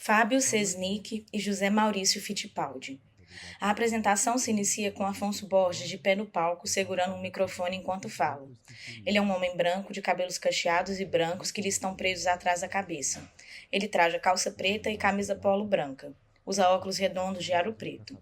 Fábio Sesnick e José Maurício Fittipaldi. A apresentação se inicia com Afonso Borges de pé no palco, segurando um microfone enquanto fala. Ele é um homem branco, de cabelos cacheados e brancos que lhe estão presos atrás da cabeça. Ele traja calça preta e camisa polo branca. Usa óculos redondos de aro preto.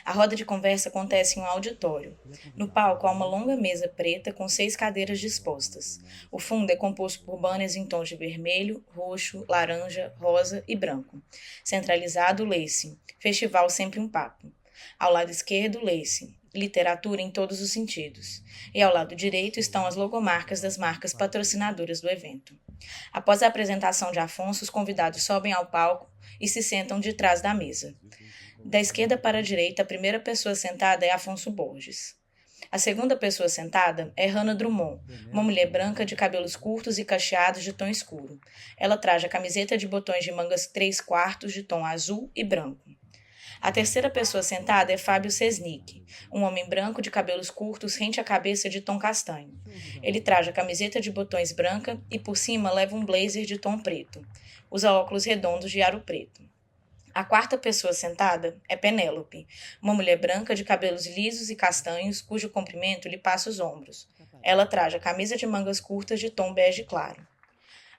A roda de conversa acontece em um auditório. No palco há uma longa mesa preta com 6 cadeiras dispostas. O fundo é composto por banners em tons de vermelho, roxo, laranja, rosa e branco. Centralizado, Lace. Festival Sempre um Papo. Ao lado esquerdo, Lace. Literatura em todos os sentidos. E ao lado direito estão as logomarcas das marcas patrocinadoras do evento. Após a apresentação de Afonso, os convidados sobem ao palco e se sentam de trás da mesa. Da esquerda para a direita, a primeira pessoa sentada é Afonso Borges. A segunda pessoa sentada é Hannah Drummond, uma mulher branca de cabelos curtos e cacheados de tom escuro. Ela traja camiseta de botões de mangas 3/4 de tom azul e branco. A terceira pessoa sentada é Fábio Sesnick, um homem branco de cabelos curtos rente à cabeça de tom castanho. Ele traja camiseta de botões branca e por cima leva um blazer de tom preto. Usa óculos redondos de aro preto. A quarta pessoa sentada é Penélope, uma mulher branca de cabelos lisos e castanhos, cujo comprimento lhe passa os ombros. Ela traja camisa de mangas curtas de tom bege claro.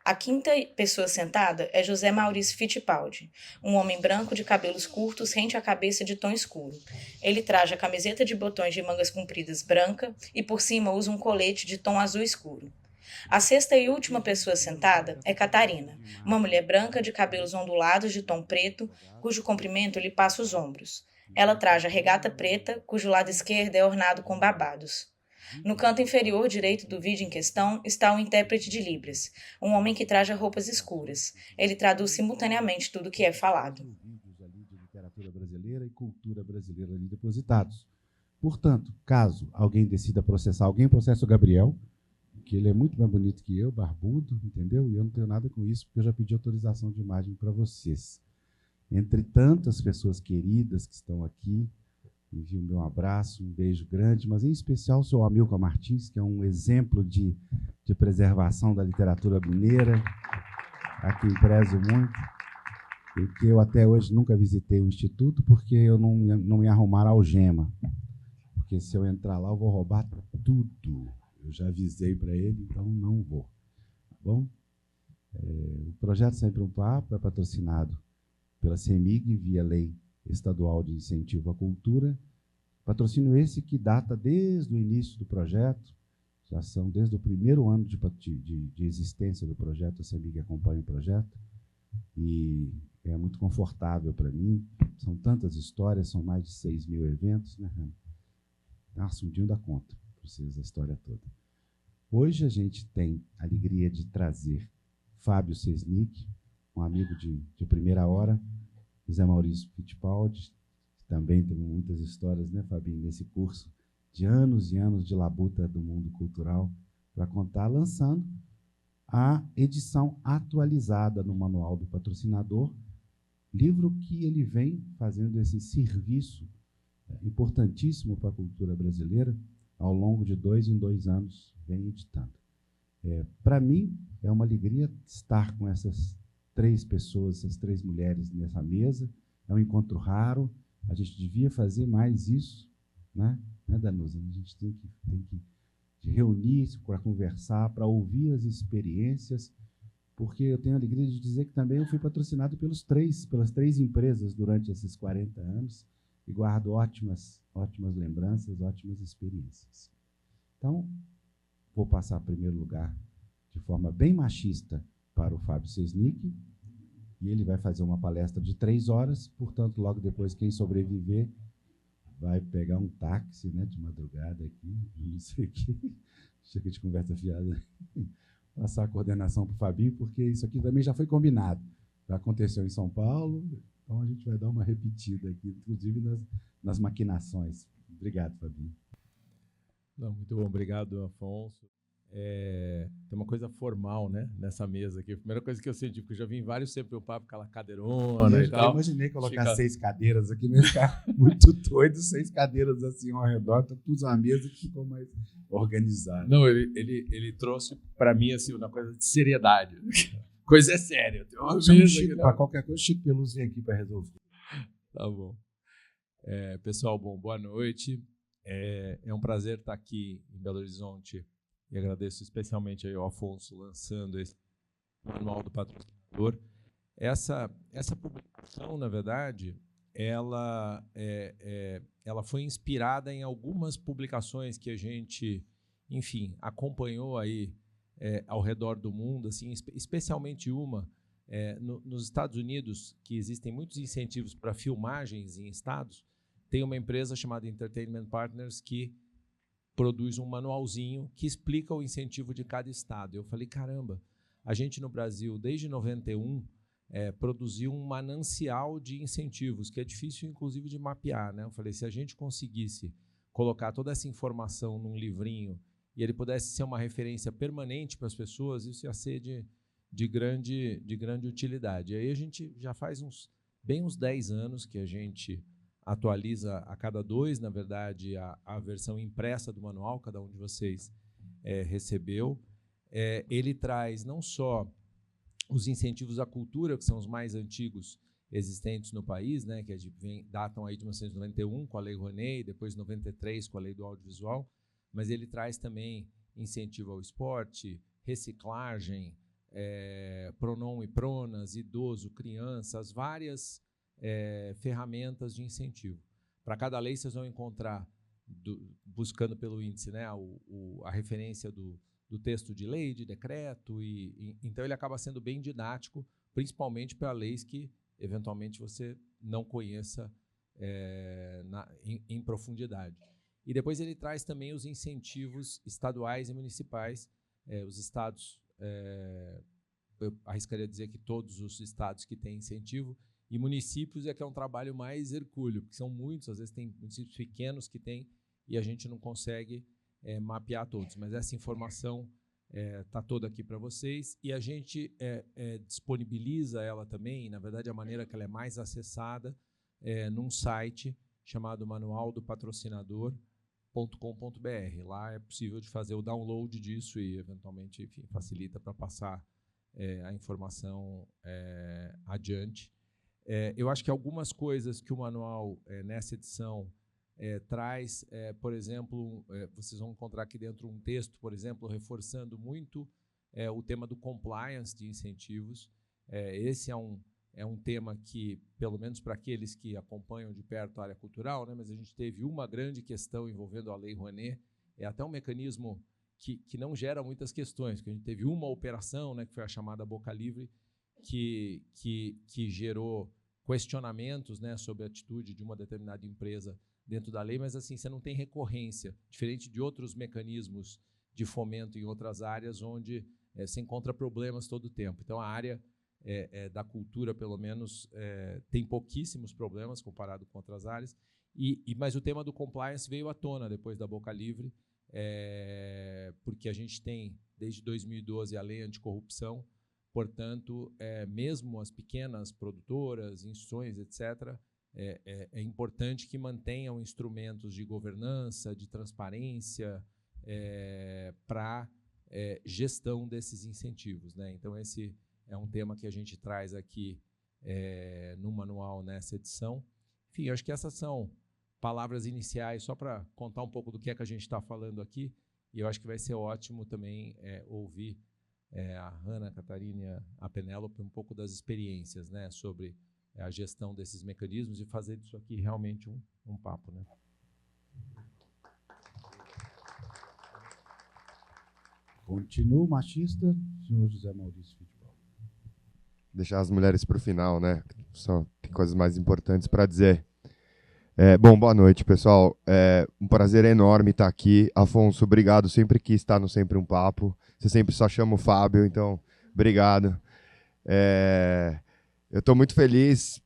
A quinta pessoa sentada é José Maurício Fittipaldi, um homem branco de cabelos curtos rente à cabeça de tom escuro. Ele traja camiseta de botões de mangas compridas branca e por cima usa um colete de tom azul escuro. A sexta e última pessoa sentada é Catarina, uma mulher branca de cabelos ondulados de tom preto, cujo comprimento lhe passa os ombros. Ela traja regata preta, cujo lado esquerdo é ornado com babados. No canto inferior direito do vídeo em questão está o intérprete de Libras, um homem que traja roupas escuras. Ele traduz simultaneamente tudo o que é falado. Vídeos ali de literatura brasileira e cultura brasileira ali depositados. Portanto, caso alguém decida processar alguém, processa o Gabriel, que ele é muito mais bonito que eu, barbudo, entendeu? E eu não tenho nada com isso, porque eu já pedi autorização de imagem para vocês. Entre tantas pessoas queridas que estão aqui, envio meu abraço, um beijo grande, mas em especial o seu Amilcar Martins, que é um exemplo de preservação da literatura mineira, a quem prezo muito, e que eu até hoje nunca visitei o Instituto, porque eu não me arrumaram algema. Porque se eu entrar lá, eu vou roubar tudo. Eu já avisei para ele, então não vou. Tá bom? O projeto Sempre um Papo é patrocinado pela CEMIG, via Lei Estadual de Incentivo à Cultura. Patrocínio esse que data desde o início do projeto, já são desde o primeiro ano de existência do projeto, a CEMIG acompanha o projeto, e é muito confortável para mim. São tantas histórias, são mais de 6.000 eventos, né, Rana? Nossa, um dia não dá conta para vocês a história toda. Hoje a gente tem a alegria de trazer Fábio Sesnick, um amigo de primeira hora, José Maurício Fittipaldi, que também tem muitas histórias, né, Fabinho, nesse curso de anos e anos de labuta do mundo cultural, para contar, lançando a edição atualizada no Manual do Patrocinador, livro que ele vem fazendo esse serviço importantíssimo para a cultura brasileira, ao longo de 2 em 2 anos, vem editando. Para mim, é uma alegria estar com essas 3 pessoas, essas 3 mulheres nessa mesa. É um encontro raro, a gente devia fazer mais isso, né, Danusa? A gente tem que reunir-se para conversar, para ouvir as experiências, porque eu tenho a alegria de dizer que também eu fui patrocinado pelas 3 empresas durante esses 40 anos, e guardo ótimas lembranças, ótimas experiências. Então, vou passar, em primeiro lugar, de forma bem machista, para o Fábio Sesnick, e ele vai fazer uma palestra de 3 horas, portanto, logo depois, quem sobreviver vai pegar um táxi, né, de madrugada aqui, não sei o que, chega de conversa fiada, passar a coordenação para o Fabinho, porque isso aqui também já foi combinado. Já aconteceu em São Paulo, então a gente vai dar uma repetida aqui, inclusive nas maquinações. Obrigado, Fabinho. Não, muito bom, obrigado, Afonso. Tem uma coisa formal, né, nessa mesa aqui. A primeira coisa que eu senti, porque eu já vi em vários Sempre um Papo, aquela cadeirona e tal. Eu imaginei colocar 6 cadeiras aqui, mas ficar muito doido, 6 cadeiras assim ao redor, então pus uma mesa que ficou mais organizada. Não, ele trouxe para mim assim uma coisa de seriedade. Coisa é séria. Tem uma Chama o mesa Chico aqui, para qualquer coisa, o Chico Peluso vem aqui para resolver. Tá bom. Pessoal, boa noite. É um prazer estar aqui em Belo Horizonte e agradeço especialmente aí ao Afonso lançando esse Manual do Patrocinador. Essa publicação, na verdade, ela foi inspirada em algumas publicações que a gente, enfim, acompanhou aí ao redor do mundo, assim, especialmente uma nos Estados Unidos, que existem muitos incentivos para filmagens em estados. Tem uma empresa chamada Entertainment Partners que produz um manualzinho que explica o incentivo de cada estado. Eu falei, caramba, a gente no Brasil, desde 91, produziu um manancial de incentivos, que é difícil, inclusive, de mapear, né? Eu falei, se a gente conseguisse colocar toda essa informação num livrinho e ele pudesse ser uma referência permanente para as pessoas, isso ia ser de grande utilidade. E aí a gente já faz uns 10 anos que a gente atualiza a cada 2, na verdade, a versão impressa do manual, cada um de vocês recebeu. Ele traz não só os incentivos à cultura, que são os mais antigos existentes no país, né, que datam aí de 1991 com a Lei Rouanet, depois 93 com a Lei do Audiovisual, mas ele traz também incentivo ao esporte, reciclagem, Pronom e Pronas, idoso, crianças, várias ferramentas de incentivo. Para cada lei, vocês vão encontrar, buscando pelo índice, né, a referência do texto de lei, de decreto, então ele acaba sendo bem didático, principalmente para leis que, eventualmente, você não conheça em profundidade. E depois ele traz também os incentivos estaduais e municipais. Os estados, eu arriscaria dizer que todos os estados que têm incentivo, e municípios que é um trabalho mais hercúleo, porque são muitos, às vezes tem municípios pequenos que têm, e a gente não consegue mapear todos, mas essa informação está toda aqui para vocês, e a gente disponibiliza ela também, na verdade a maneira que ela é mais acessada, num site chamado manualdopatrocinador.com.br. Lá é possível de fazer o download disso e, eventualmente, enfim, facilita para passar a informação adiante. Eu acho que algumas coisas que o manual, nessa edição, traz, por exemplo, vocês vão encontrar aqui dentro um texto, por exemplo, reforçando muito o tema do compliance de incentivos. Esse é um tema que, pelo menos para aqueles que acompanham de perto a área cultural, né, mas a gente teve uma grande questão envolvendo a Lei Rouanet, até um mecanismo que não gera muitas questões, porque a gente teve uma operação, né, que foi a chamada Boca Livre, que gerou questionamentos, né, sobre a atitude de uma determinada empresa dentro da lei, mas assim, você não tem recorrência, diferente de outros mecanismos de fomento em outras áreas, onde se encontra problemas todo o tempo. Então, a área da cultura, pelo menos, tem pouquíssimos problemas comparado com outras áreas, mas o tema do compliance veio à tona depois da Boca Livre, porque a gente tem, desde 2012, a lei anticorrupção. Portanto, mesmo as pequenas produtoras, instituições, etc., é importante que mantenham instrumentos de governança, de transparência, para gestão desses incentivos, né? Então, esse é um tema que a gente traz aqui no manual, nessa edição. Enfim, eu acho que essas são palavras iniciais, só para contar um pouco do que a gente está falando aqui, e eu acho que vai ser ótimo também ouvir a Hanna, a Catarina, a Penélope, um pouco das experiências, né, sobre a gestão desses mecanismos e fazer disso aqui realmente um papo, né? Continua o machista, senhor José Maurício Fittipaldi. Deixar as mulheres para o final, né? Tem coisas mais importantes para dizer. Bom, boa noite, pessoal. Um prazer enorme estar aqui. Afonso, obrigado. Sempre quis estar no Sempre um Papo. Você sempre só chama o Fábio, então, obrigado. Eu estou muito feliz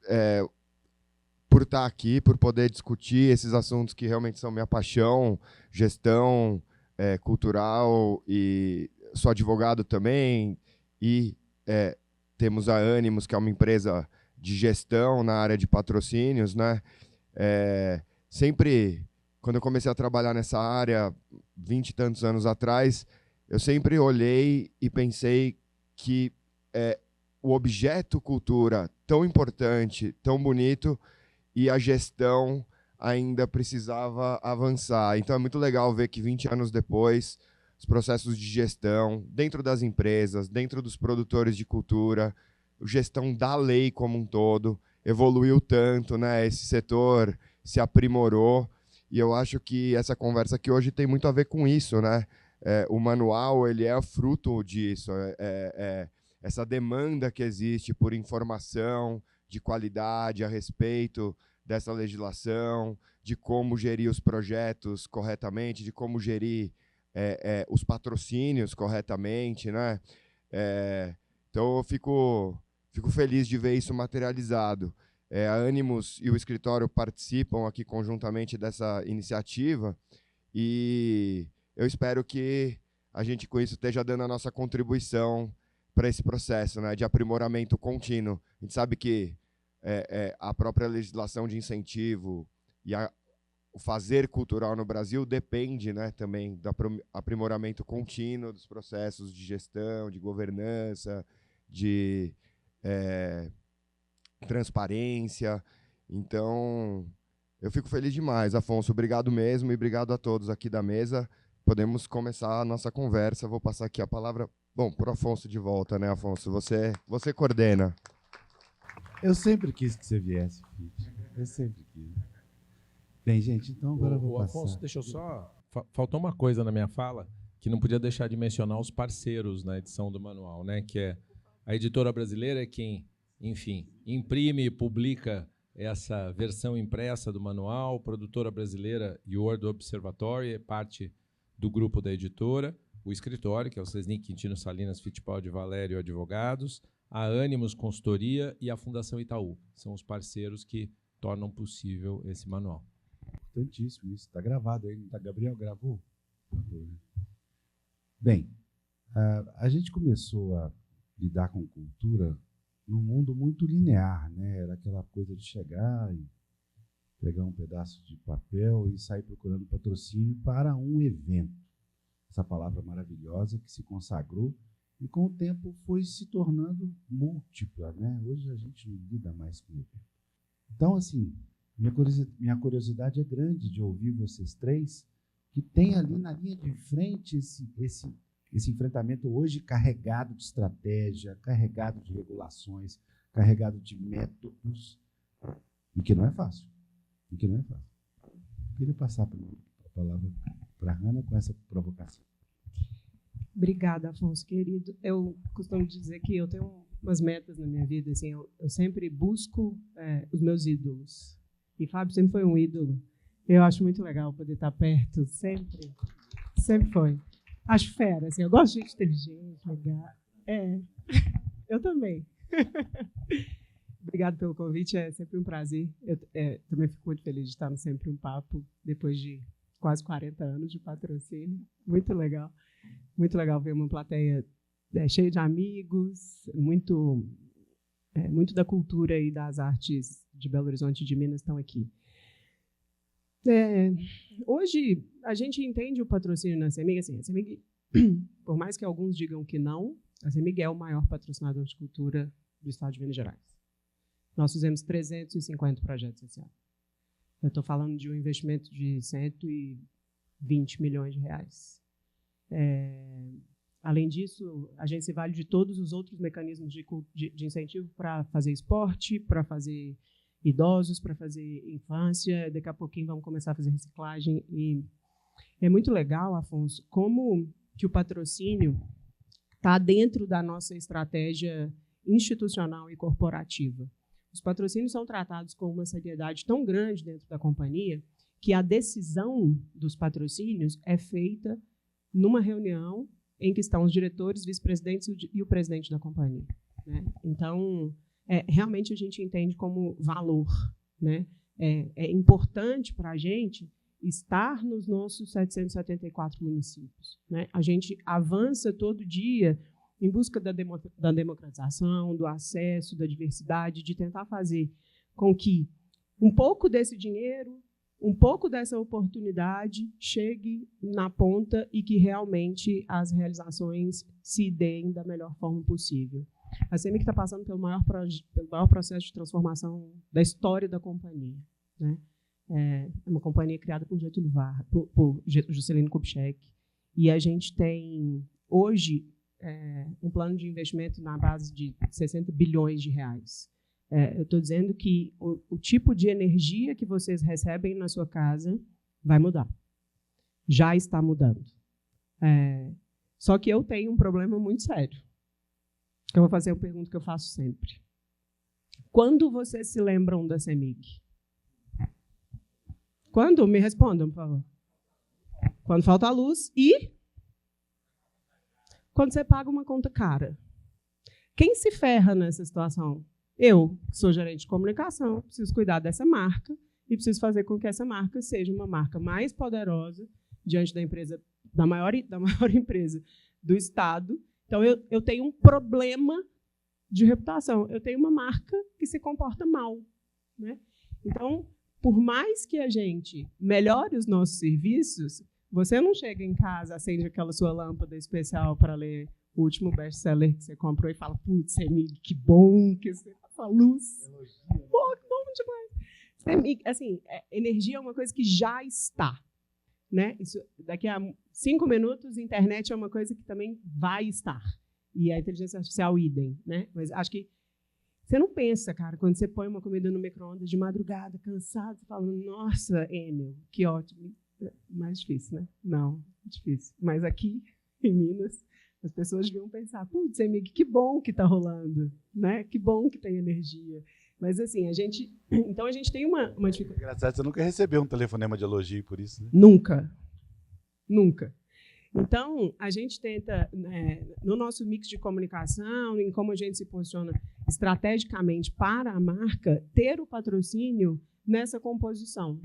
por estar aqui, por poder discutir esses assuntos que realmente são minha paixão, gestão cultural, e sou advogado também, e temos a Ânimos, que é uma empresa de gestão na área de patrocínios, né? Sempre, quando eu comecei a trabalhar nessa área, 20 e tantos anos atrás, eu sempre olhei e pensei que o objeto cultura tão importante, tão bonito, e a gestão ainda precisava avançar. Então é muito legal ver que 20 anos depois, os processos de gestão, dentro das empresas, dentro dos produtores de cultura, a gestão da lei como um todo, evoluiu tanto, né? Esse setor se aprimorou, e eu acho que essa conversa aqui hoje tem muito a ver com isso, né? O manual, ele é fruto disso, essa demanda que existe por informação de qualidade a respeito dessa legislação, de como gerir os projetos corretamente, de como gerir os patrocínios corretamente, né? Então eu fico feliz de ver isso materializado. A Animus e o escritório participam aqui conjuntamente dessa iniciativa, e eu espero que a gente, com isso, esteja dando a nossa contribuição para esse processo, né, de aprimoramento contínuo. A gente sabe que a própria legislação de incentivo e o fazer cultural no Brasil depende, né, também do aprimoramento contínuo dos processos de gestão, de governança, de transparência. Então, eu fico feliz demais, Afonso. Obrigado mesmo, e obrigado a todos aqui da mesa. Podemos começar a nossa conversa. Vou passar aqui a palavra, para o Afonso de volta, né, Afonso? Você coordena. Eu sempre quis que você viesse, Fitch. Eu sempre quis. Bem, gente, então agora eu vou passar. Afonso, deixa eu só... Faltou uma coisa na minha fala, que não podia deixar de mencionar os parceiros na edição do manual, né? Que é a Editora Brasileira, é quem, enfim, imprime e publica essa versão impressa do manual. Produtora Brasileira e Word Observatory é parte do grupo da editora. O escritório, que é o Sesnic Quintino Salinas Fittipaldi Valério Advogados, a Animus Consultoria e a Fundação Itaú. São os parceiros que tornam possível esse manual. Importantíssimo isso. Está gravado aí, não está? Gabriel gravou? Bem, a gente começou a lidar com cultura num mundo muito linear, né? Era aquela coisa de chegar e pegar um pedaço de papel e sair procurando patrocínio para um evento. Essa palavra maravilhosa que se consagrou e, com o tempo, foi se tornando múltipla, né? Hoje a gente não lida mais com evento. Então, assim, minha curiosidade é grande de ouvir vocês três, que têm ali na linha de frente esse enfrentamento hoje carregado de estratégia, carregado de regulações, carregado de métodos, e que não é fácil. Eu queria passar a palavra para a Hannah com essa provocação. Obrigada, Afonso, querido. Eu costumo dizer que eu tenho umas metas na minha vida, assim, eu sempre busco os meus ídolos. E Fábio sempre foi um ídolo. Eu acho muito legal poder estar perto, sempre foi. Acho fera, assim, eu gosto de gente inteligente, legal. Eu também. Obrigado pelo convite, é sempre um prazer. Eu também fico muito feliz de estar no Sempre um Papo, depois de quase 40 anos de patrocínio. Muito legal ver uma plateia cheia de amigos, muito da cultura e das artes de Belo Horizonte e de Minas estão aqui. Hoje, a gente entende o patrocínio na CEMIG, assim, a CEMIG, por mais que alguns digam que não, a CEMIG é o maior patrocinador de cultura do estado de Minas Gerais. Nós fizemos 350 projetos esse ano. Eu estou falando de um investimento de 120 milhões de reais. Além disso, a gente se vale de todos os outros mecanismos de incentivo para fazer esporte, para fazer idosos, para fazer infância. Daqui a pouquinho vamos começar a fazer reciclagem. E é muito legal, Afonso, como que o patrocínio está dentro da nossa estratégia institucional e corporativa. Os patrocínios são tratados com uma seriedade tão grande dentro da companhia que a decisão dos patrocínios é feita numa reunião em que estão os diretores, vice-presidentes e o presidente da companhia, né? Então, realmente a gente entende como valor, né? É importante para a gente estar nos nossos 774 municípios, né? A gente avança todo dia em busca da democratização, do acesso, da diversidade, de tentar fazer com que um pouco desse dinheiro, um pouco dessa oportunidade chegue na ponta e que realmente as realizações se deem da melhor forma possível. A CEMIG está passando pelo maior processo de transformação da história da companhia, né? É uma companhia criada por Getúlio Vargas, por Juscelino Kubitschek, e a gente tem, hoje, um plano de investimento na base de 60 bilhões de reais. Eu estou dizendo que o tipo de energia que vocês recebem na sua casa vai mudar. Já está mudando. Só que eu tenho um problema muito sério. Eu vou fazer uma pergunta que eu faço sempre. Quando vocês se lembram da CEMIG? Quando? Me respondam, por favor. Quando falta a luz e quando você paga uma conta cara. Quem se ferra nessa situação? Eu, que sou gerente de comunicação, preciso cuidar dessa marca e preciso fazer com que essa marca seja uma marca mais poderosa diante da empresa, da maior empresa do Estado. Então, eu tenho um problema de reputação. Eu tenho uma marca que se comporta mal, né? Então, por mais que a gente melhore os nossos serviços, você não chega em casa, acende aquela sua lâmpada especial para ler o último best-seller que você comprou e fala, putz, CEMIG, que bom que você tá com a luz. Pô, que bom demais. CEMIG, assim, energia é uma coisa que já está, né? Isso, daqui a 5 minutos, internet é uma coisa que também vai estar. E a inteligência artificial, idem, né? Mas acho que você não pensa, cara, quando você põe uma comida no micro-ondas de madrugada, cansado, você fala, nossa, Enel, que ótimo. Mais difícil, né? Não, difícil. Mas aqui, em Minas, as pessoas deviam pensar, putz, amigo, que bom que está rolando, né? Que bom que tem energia. Mas, assim, então a gente tem uma dificuldade. Engraçado, você nunca recebeu um telefonema de elogio por isso, né? Nunca. Nunca. Então, a gente tenta, no nosso mix de comunicação, em como a gente se posiciona estrategicamente para a marca, ter o patrocínio nessa composição.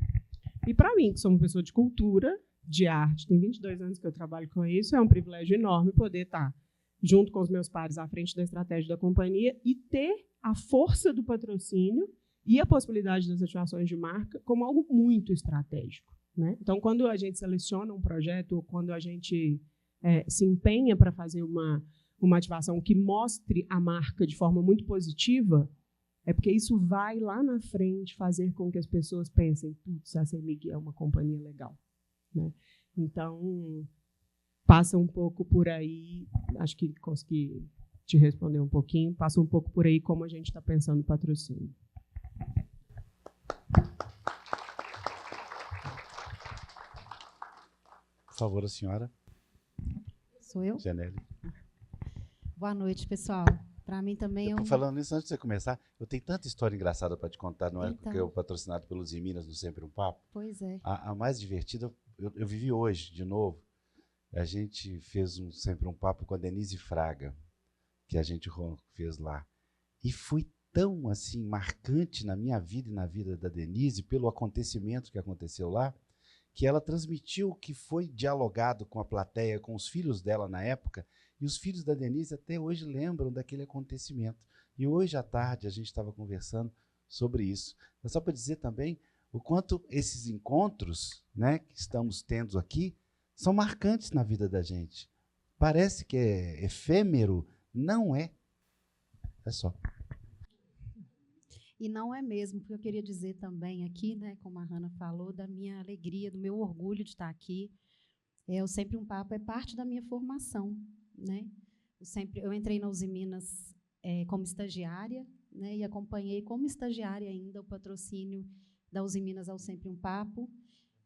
E, para mim, que sou uma pessoa de cultura, de arte, tem 22 anos que eu trabalho com isso, é um privilégio enorme poder estar junto com os meus pares à frente da estratégia da companhia e ter a força do patrocínio e a possibilidade das ativações de marca como algo muito estratégico, né? Então, quando a gente seleciona um projeto ou quando a gente se empenha para fazer uma ativação que mostre a marca de forma muito positiva, é porque isso vai lá na frente fazer com que as pessoas pensem, putz, a CEMIG é uma companhia legal, né? Então, passa um pouco por aí, acho que consegui te responder um pouquinho, passa um pouco por aí como a gente está pensando no patrocínio. Por favor, a senhora. Sou eu? Janelle. Boa noite, pessoal. Para mim também eu tô falando isso antes de você começar. Eu tenho tanta história engraçada para te contar, não é? Então, Porque eu patrocinado pelos Minas no Sempre um Papo. Pois é. A mais divertida, eu vivi hoje, de novo. A gente fez Sempre um Papo com a Denise Fraga, que a gente fez lá. E foi tão assim marcante na minha vida e na vida da Denise, pelo acontecimento que aconteceu lá, que ela transmitiu o que foi dialogado com a plateia, com os filhos dela na época, e os filhos da Denise até hoje lembram daquele acontecimento. E hoje à tarde a gente estava conversando sobre isso. É só para dizer também o quanto esses encontros, né, que estamos tendo aqui são marcantes na vida da gente. Parece que é efêmero, não é. É só. E não é mesmo, porque eu queria dizer também aqui, né, como a Hannah falou, da minha alegria, do meu orgulho de estar aqui. O Sempre um Papo é parte da minha formação, né? Eu entrei na Uzi Minas como estagiária, né, e acompanhei como estagiária ainda o patrocínio da Uzi Minas ao Sempre um Papo.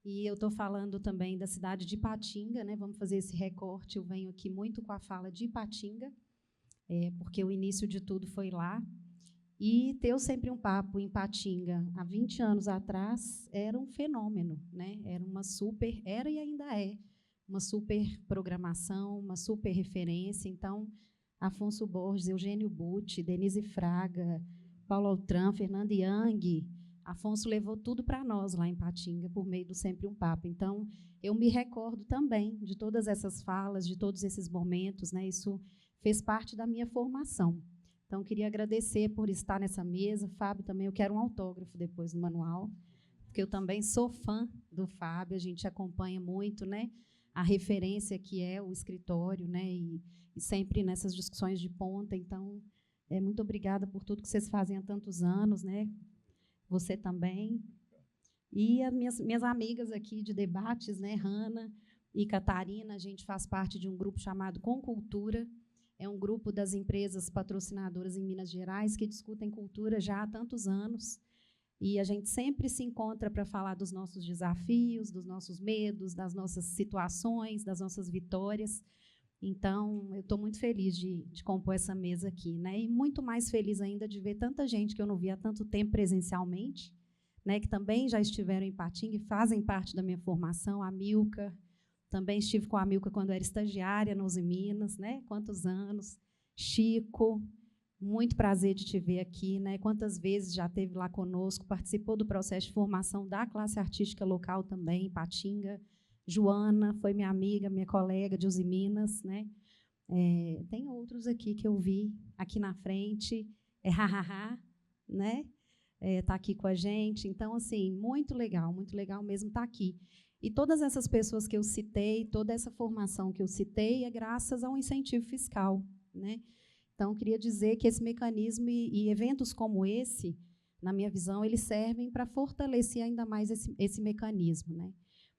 E eu estou falando também da cidade de Ipatinga, né? Vamos fazer esse recorte. Eu venho aqui muito com a fala de Ipatinga, porque o início de tudo foi lá. E ter o Sempre um Papo em Ipatinga, há 20 anos atrás, era um fenômeno, né? Era e ainda é, uma super programação, uma super referência. Então, Afonso Borges, Eugênio Butti, Denise Fraga, Paulo Altran, Fernando Yang, Afonso levou tudo para nós lá em Ipatinga, por meio do Sempre um Papo. Então, eu me recordo também de todas essas falas, de todos esses momentos, né? Isso fez parte da minha formação. Então, queria agradecer por estar nessa mesa. Fábio, também eu quero um autógrafo depois do manual, porque eu também sou fã do Fábio, a gente acompanha muito, né, a referência que é o escritório, né, e sempre nessas discussões de ponta. Então, Muito obrigada por tudo que vocês fazem há tantos anos, né? Você também. E as minhas amigas aqui de debates, né, Hanna e Catarina, a gente faz parte de um grupo chamado Com Cultura. É um grupo das empresas patrocinadoras em Minas Gerais que discutem cultura já há tantos anos. E a gente sempre se encontra para falar dos nossos desafios, dos nossos medos, das nossas situações, das nossas vitórias. Então, eu estou muito feliz de compor essa mesa aqui, né? E muito mais feliz ainda de ver tanta gente que eu não via há tanto tempo presencialmente, né, que também já estiveram em Ipatinga e fazem parte da minha formação. A Milka, também estive com a Milka quando era estagiária no Uzi Minas, né? Quantos anos. Chico, muito prazer de te ver aqui, né? Quantas vezes já esteve lá conosco, participou do processo de formação da classe artística local também, em Ipatinga. Joana, foi minha amiga, minha colega de Uzi Minas, né? Tem outros aqui que eu vi aqui na frente, né? Tá aqui com a gente. Então, assim, muito legal mesmo estar aqui. E todas essas pessoas que eu citei, toda essa formação que eu citei é graças a um incentivo fiscal, né? Então, queria dizer que esse mecanismo e eventos como esse, na minha visão, eles servem para fortalecer ainda mais esse mecanismo, né?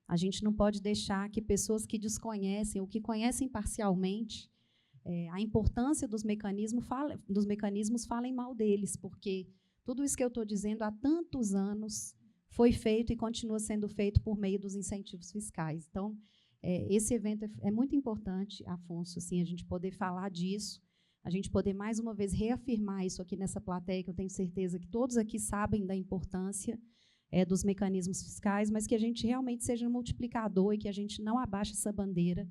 A gente não pode deixar que pessoas que desconhecem ou que conhecem parcialmente a importância dos mecanismos falem mal deles, porque tudo isso que eu estou dizendo há tantos anos foi feito e continua sendo feito por meio dos incentivos fiscais. Então, esse evento é muito importante, Afonso, assim, a gente poder falar disso, a gente poder, mais uma vez, reafirmar isso aqui nessa plateia, que eu tenho certeza que todos aqui sabem da importância dos mecanismos fiscais, mas que a gente realmente seja um multiplicador e que a gente não abaixe essa bandeira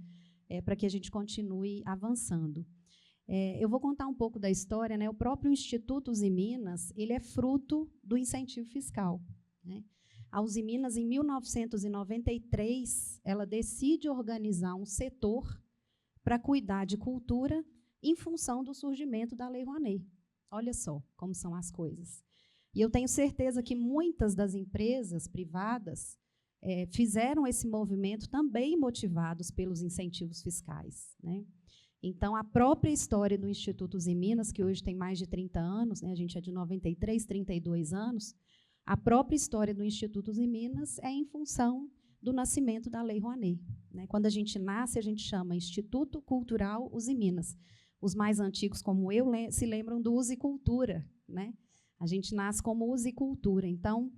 para que a gente continue avançando. Eu vou contar um pouco da história, né? O próprio Instituto Uzi Minas, ele é fruto do incentivo fiscal, né? A Uzi Minas, em 1993, ela decide organizar um setor para cuidar de cultura em função do surgimento da Lei Rouanet. Olha só como são as coisas. E eu tenho certeza que muitas das empresas privadas fizeram esse movimento também motivados pelos incentivos fiscais, né? Então, a própria história do Instituto Uzi Minas, que hoje tem mais de 30 anos, né, a gente é de 93, 32 anos, a própria história do Instituto Uzi Minas é em função do nascimento da Lei Rouanet, né? Quando a gente nasce, a gente chama Instituto Cultural Uzi Minas. Os mais antigos, como eu, se lembram do Uzi Cultura, né? A gente nasce como Uzi Cultura. Então,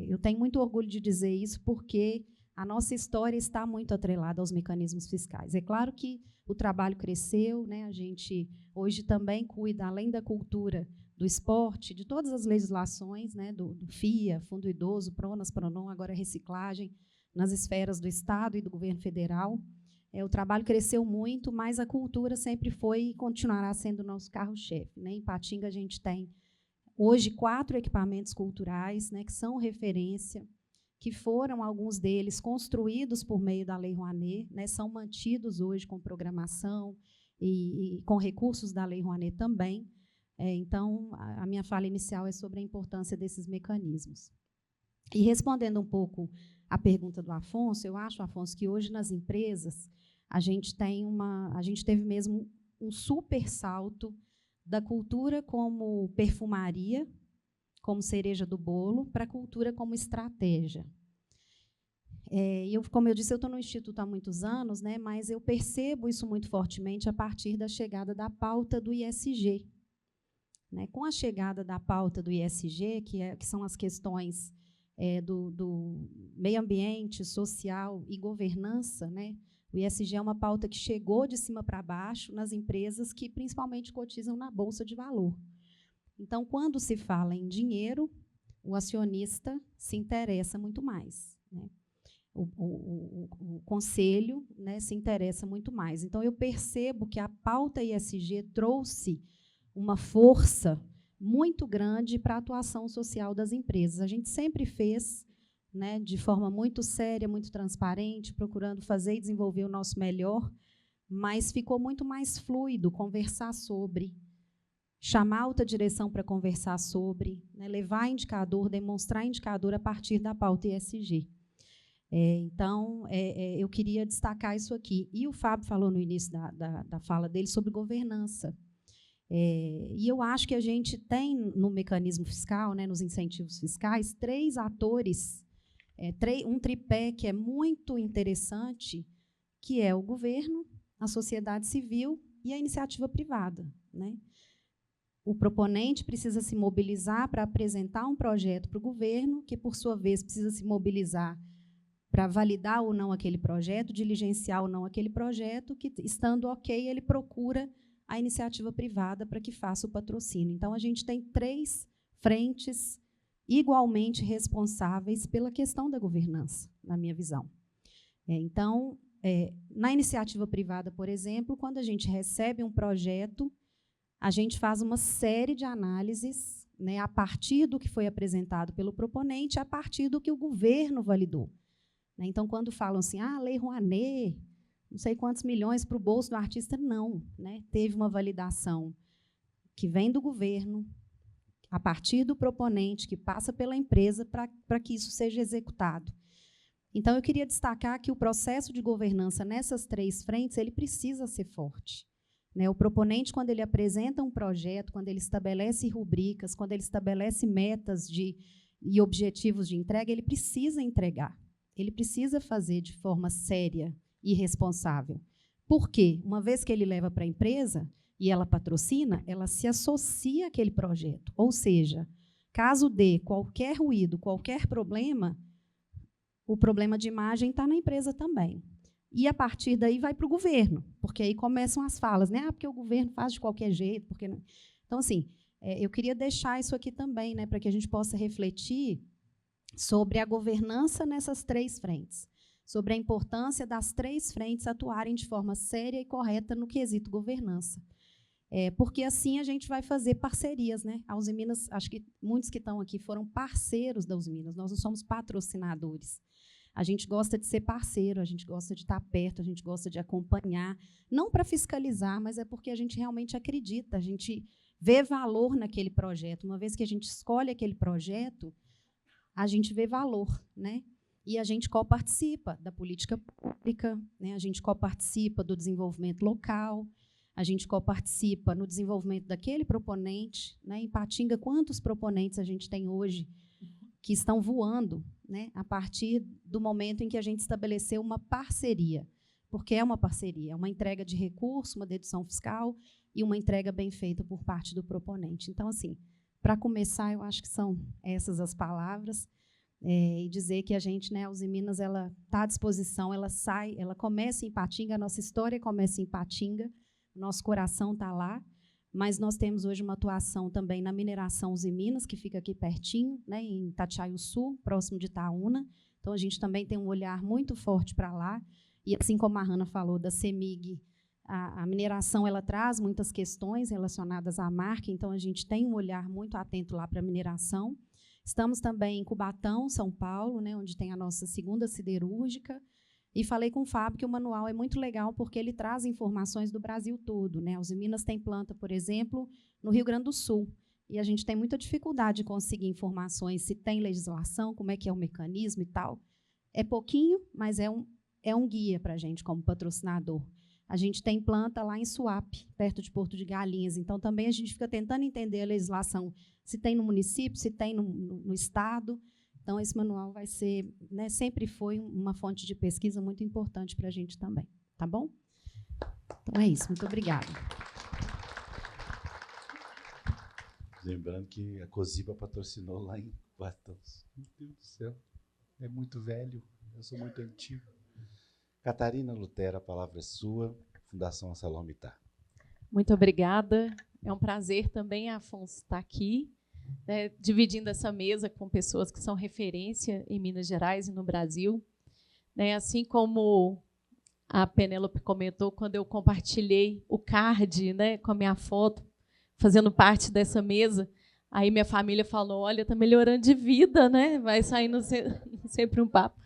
eu tenho muito orgulho de dizer isso, porque a nossa história está muito atrelada aos mecanismos fiscais. É claro que o trabalho cresceu, né? A gente hoje também cuida, além da cultura, do esporte, de todas as legislações, né? do FIA, Fundo Idoso, PRONAS, PRONON, agora reciclagem, nas esferas do Estado e do governo federal. O trabalho cresceu muito, mas a cultura sempre foi e continuará sendo o nosso carro-chefe, né? Em Ipatinga, a gente tem, hoje, 4 equipamentos culturais, né, que são referência, que foram, alguns deles, construídos por meio da Lei Rouanet, né, são mantidos hoje com programação e com recursos da Lei Rouanet também. Então, a minha fala inicial é sobre a importância desses mecanismos. E respondendo um pouco à pergunta do Afonso, eu acho, Afonso, que hoje nas empresas a gente teve mesmo um super salto da cultura como perfumaria, como cereja do bolo, para a cultura como estratégia. Como eu disse, eu estou no Instituto há muitos anos, né, mas eu percebo isso muito fortemente a partir da chegada da pauta do ISG. Né? Com a chegada da pauta do ISG, que são as questões do meio ambiente, social e governança, né? O ISG é uma pauta que chegou de cima para baixo nas empresas que principalmente cotizam na Bolsa de Valor. Então, quando se fala em dinheiro, o acionista se interessa muito mais, né? O conselho, né, se interessa muito mais. Então, eu percebo que a pauta ISG trouxe uma força muito grande para a atuação social das empresas. A gente sempre fez, né, de forma muito séria, muito transparente, procurando fazer e desenvolver o nosso melhor, mas ficou muito mais fluido conversar sobre, chamar a alta direção para conversar sobre, né, levar indicador, demonstrar indicador a partir da pauta ESG. Então, eu queria destacar isso aqui. E o Fábio falou no início da fala dele sobre governança. E eu acho que a gente tem no mecanismo fiscal, né, nos incentivos fiscais, 3 atores, um tripé que é muito interessante, que é o governo, a sociedade civil e a iniciativa privada, né? O proponente precisa se mobilizar para apresentar um projeto para o governo, que, por sua vez, precisa se mobilizar para validar ou não aquele projeto, diligenciar ou não aquele projeto, que, estando ok, ele procura a iniciativa privada para que faça o patrocínio. Então, a gente tem 3 frentes igualmente responsáveis pela questão da governança, na minha visão. Então, na iniciativa privada, por exemplo, quando a gente recebe um projeto, a gente faz uma série de análises, né, a partir do que foi apresentado pelo proponente, a partir do que o governo validou. Então, quando falam assim, Lei Rouanet, não sei quantos milhões para o bolso do artista, não. Né? Teve uma validação que vem do governo, a partir do proponente, que passa pela empresa, para que isso seja executado. Então, eu queria destacar que o processo de governança nessas 3 frentes ele precisa ser forte. Né? O proponente, quando ele apresenta um projeto, quando ele estabelece rubricas, quando ele estabelece metas e objetivos de entrega, ele precisa entregar. Ele precisa fazer de forma séria e responsável. Por quê? Uma vez que ele leva para a empresa e ela patrocina, ela se associa àquele projeto. Ou seja, caso dê qualquer ruído, qualquer problema, o problema de imagem está na empresa também. E, a partir daí, vai para o governo, porque aí começam as falas, né? Porque o governo faz de qualquer jeito. Porque não... Então, assim, eu queria deixar isso aqui também, né, para que a gente possa refletir sobre a governança nessas 3 frentes, sobre a importância das 3 frentes atuarem de forma séria e correta no quesito governança. Porque, assim, a gente vai fazer parcerias. Né? A Usiminas, acho que muitos que estão aqui foram parceiros da Usiminas, nós não somos patrocinadores. A gente gosta de ser parceiro, a gente gosta de estar perto, a gente gosta de acompanhar, não para fiscalizar, mas é porque a gente realmente acredita, a gente vê valor naquele projeto. Uma vez que a gente escolhe aquele projeto, a gente vê valor, né? E a gente coparticipa da política pública, né? A gente coparticipa do desenvolvimento local, a gente coparticipa no desenvolvimento daquele proponente. Né? Em Ipatinga, quantos proponentes a gente tem hoje que estão voando, né, a partir do momento em que a gente estabeleceu uma parceria, porque é uma parceria, é uma entrega de recurso, uma dedução fiscal e uma entrega bem feita por parte do proponente. Então, assim, para começar, eu acho que são essas as palavras, e dizer que a gente, né, a Usiminas, ela está à disposição, ela começa em Ipatinga, a nossa história começa em Ipatinga, nosso coração está lá, mas nós temos hoje uma atuação também na mineração Usiminas, que fica aqui pertinho, né, em Itatiaiuçu, próximo de Itaúna. Então, a gente também tem um olhar muito forte para lá. E, assim como a Hannah falou da CEMIG, a mineração ela traz muitas questões relacionadas à marca, então a gente tem um olhar muito atento lá para a mineração. Estamos também em Cubatão, São Paulo, né, onde tem a nossa 2ª siderúrgica. E falei com o Fábio que o manual é muito legal porque ele traz informações do Brasil todo. Né? A Usiminas tem planta, por exemplo, no Rio Grande do Sul. E a gente tem muita dificuldade de conseguir informações, se tem legislação, como é que é o mecanismo e tal. É pouquinho, mas é um guia para a gente, como patrocinador. A gente tem planta lá em Suape, perto de Porto de Galinhas. Então, também a gente fica tentando entender a legislação, se tem no município, se tem no estado. Então, esse manual vai ser, né, sempre foi uma fonte de pesquisa muito importante para a gente também. Tá bom? Então, é isso. Muito obrigada. Lembrando que a Cosipa patrocinou lá em Cubatão. Meu Deus do céu, é muito velho, eu sou muito antigo. Catarina Lutero, a palavra é sua, Fundação ArcelorMittal. Muito obrigada. É um prazer também, Afonso, estar aqui, né, dividindo essa mesa com pessoas que são referência em Minas Gerais e no Brasil. Né, assim como a Penélope comentou, quando eu compartilhei o card, né, com a minha foto, fazendo parte dessa mesa, aí minha família falou, olha, está melhorando de vida, né? Vai saindo sempre um papo.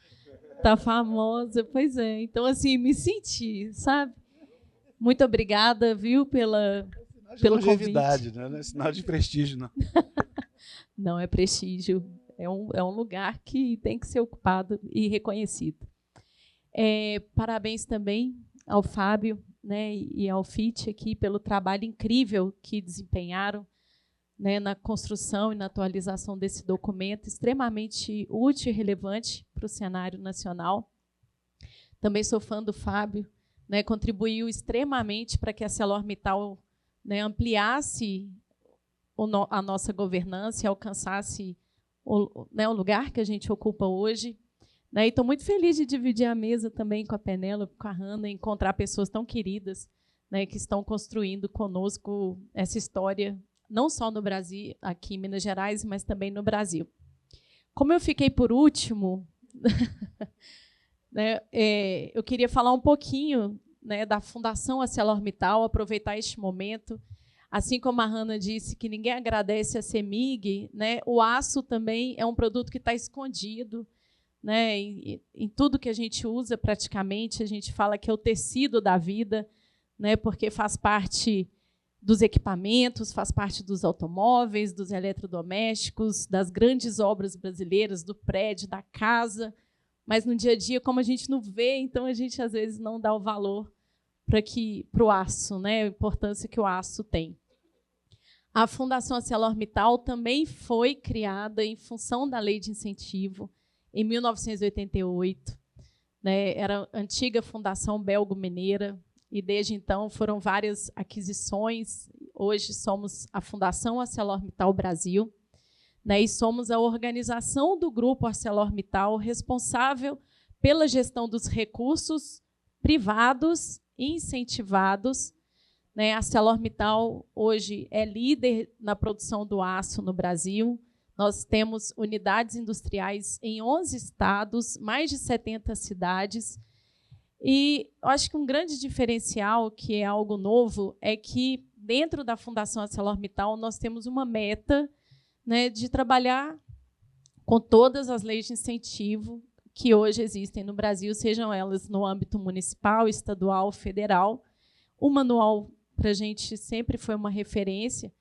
Está famosa, pois é. Então, assim, me senti, sabe? Muito obrigada, viu, pelo convite. Não é sinal de prestígio, não. Não, é prestígio. É um lugar que tem que ser ocupado e reconhecido. Parabéns também ao Fábio né, e ao FIT aqui pelo trabalho incrível que desempenharam, né, na construção e na atualização desse documento extremamente útil e relevante para o cenário nacional. Também sou fã do Fábio, né, contribuiu extremamente para que a ArcelorMittal, né, ampliasse a nossa governança e alcançasse o lugar que a gente ocupa hoje. Né, e estou muito feliz de dividir a mesa também com a Penélope, com a Hannah, e encontrar pessoas tão queridas, né, que estão construindo conosco essa história, não só no Brasil, aqui em Minas Gerais, mas também no Brasil. Como eu fiquei por último, né, eu queria falar um pouquinho, né, da Fundação ArcelorMittal, aproveitar este momento. Assim como a Hannah disse que ninguém agradece a CEMIG, né, o aço também é um produto que está escondido, né, em tudo que a gente usa, praticamente. A gente fala que é o tecido da vida, né, porque faz parte dos equipamentos, faz parte dos automóveis, dos eletrodomésticos, das grandes obras brasileiras, do prédio, da casa. Mas, no dia a dia, como a gente não vê, então a gente, às vezes, não dá o valor para o aço, né, a importância que o aço tem. A Fundação ArcelorMittal também foi criada em função da Lei de Incentivo, em 1988. Né, era a antiga Fundação Belgo-Mineira, e desde então foram várias aquisições. Hoje somos a Fundação ArcelorMittal Brasil, né, e somos a organização do Grupo ArcelorMittal responsável pela gestão dos recursos privados e incentivados. Né, a ArcelorMittal hoje é líder na produção do aço no Brasil. Nós temos unidades industriais em 11 estados, mais de 70 cidades. E eu acho que um grande diferencial, que é algo novo, é que, dentro da Fundação ArcelorMittal, nós temos uma meta, né, de trabalhar com todas as leis de incentivo que hoje existem no Brasil, sejam elas no âmbito municipal, estadual, federal. O manual, para a gente, sempre foi uma referência.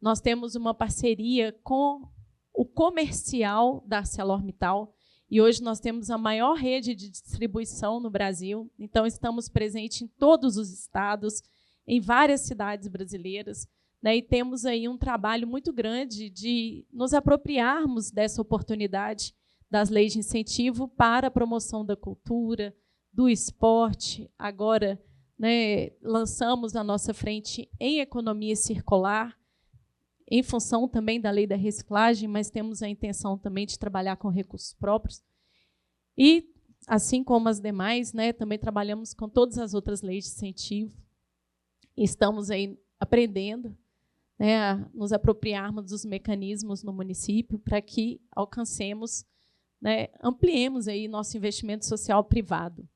Nós temos uma parceria com o comercial da ArcelorMittal, e hoje nós temos a maior rede de distribuição no Brasil. Então, estamos presentes em todos os estados, em várias cidades brasileiras, né, e temos aí um trabalho muito grande de nos apropriarmos dessa oportunidade das leis de incentivo para a promoção da cultura, do esporte. Agora, né, lançamos na nossa frente em economia circular, em função também da lei da reciclagem, mas temos a intenção também de trabalhar com recursos próprios. E, assim como as demais, né, também trabalhamos com todas as outras leis de incentivo. Estamos aí aprendendo, né, a nos apropriarmos dos mecanismos no município para que alcancemos, né, ampliemos aí nosso investimento social privado.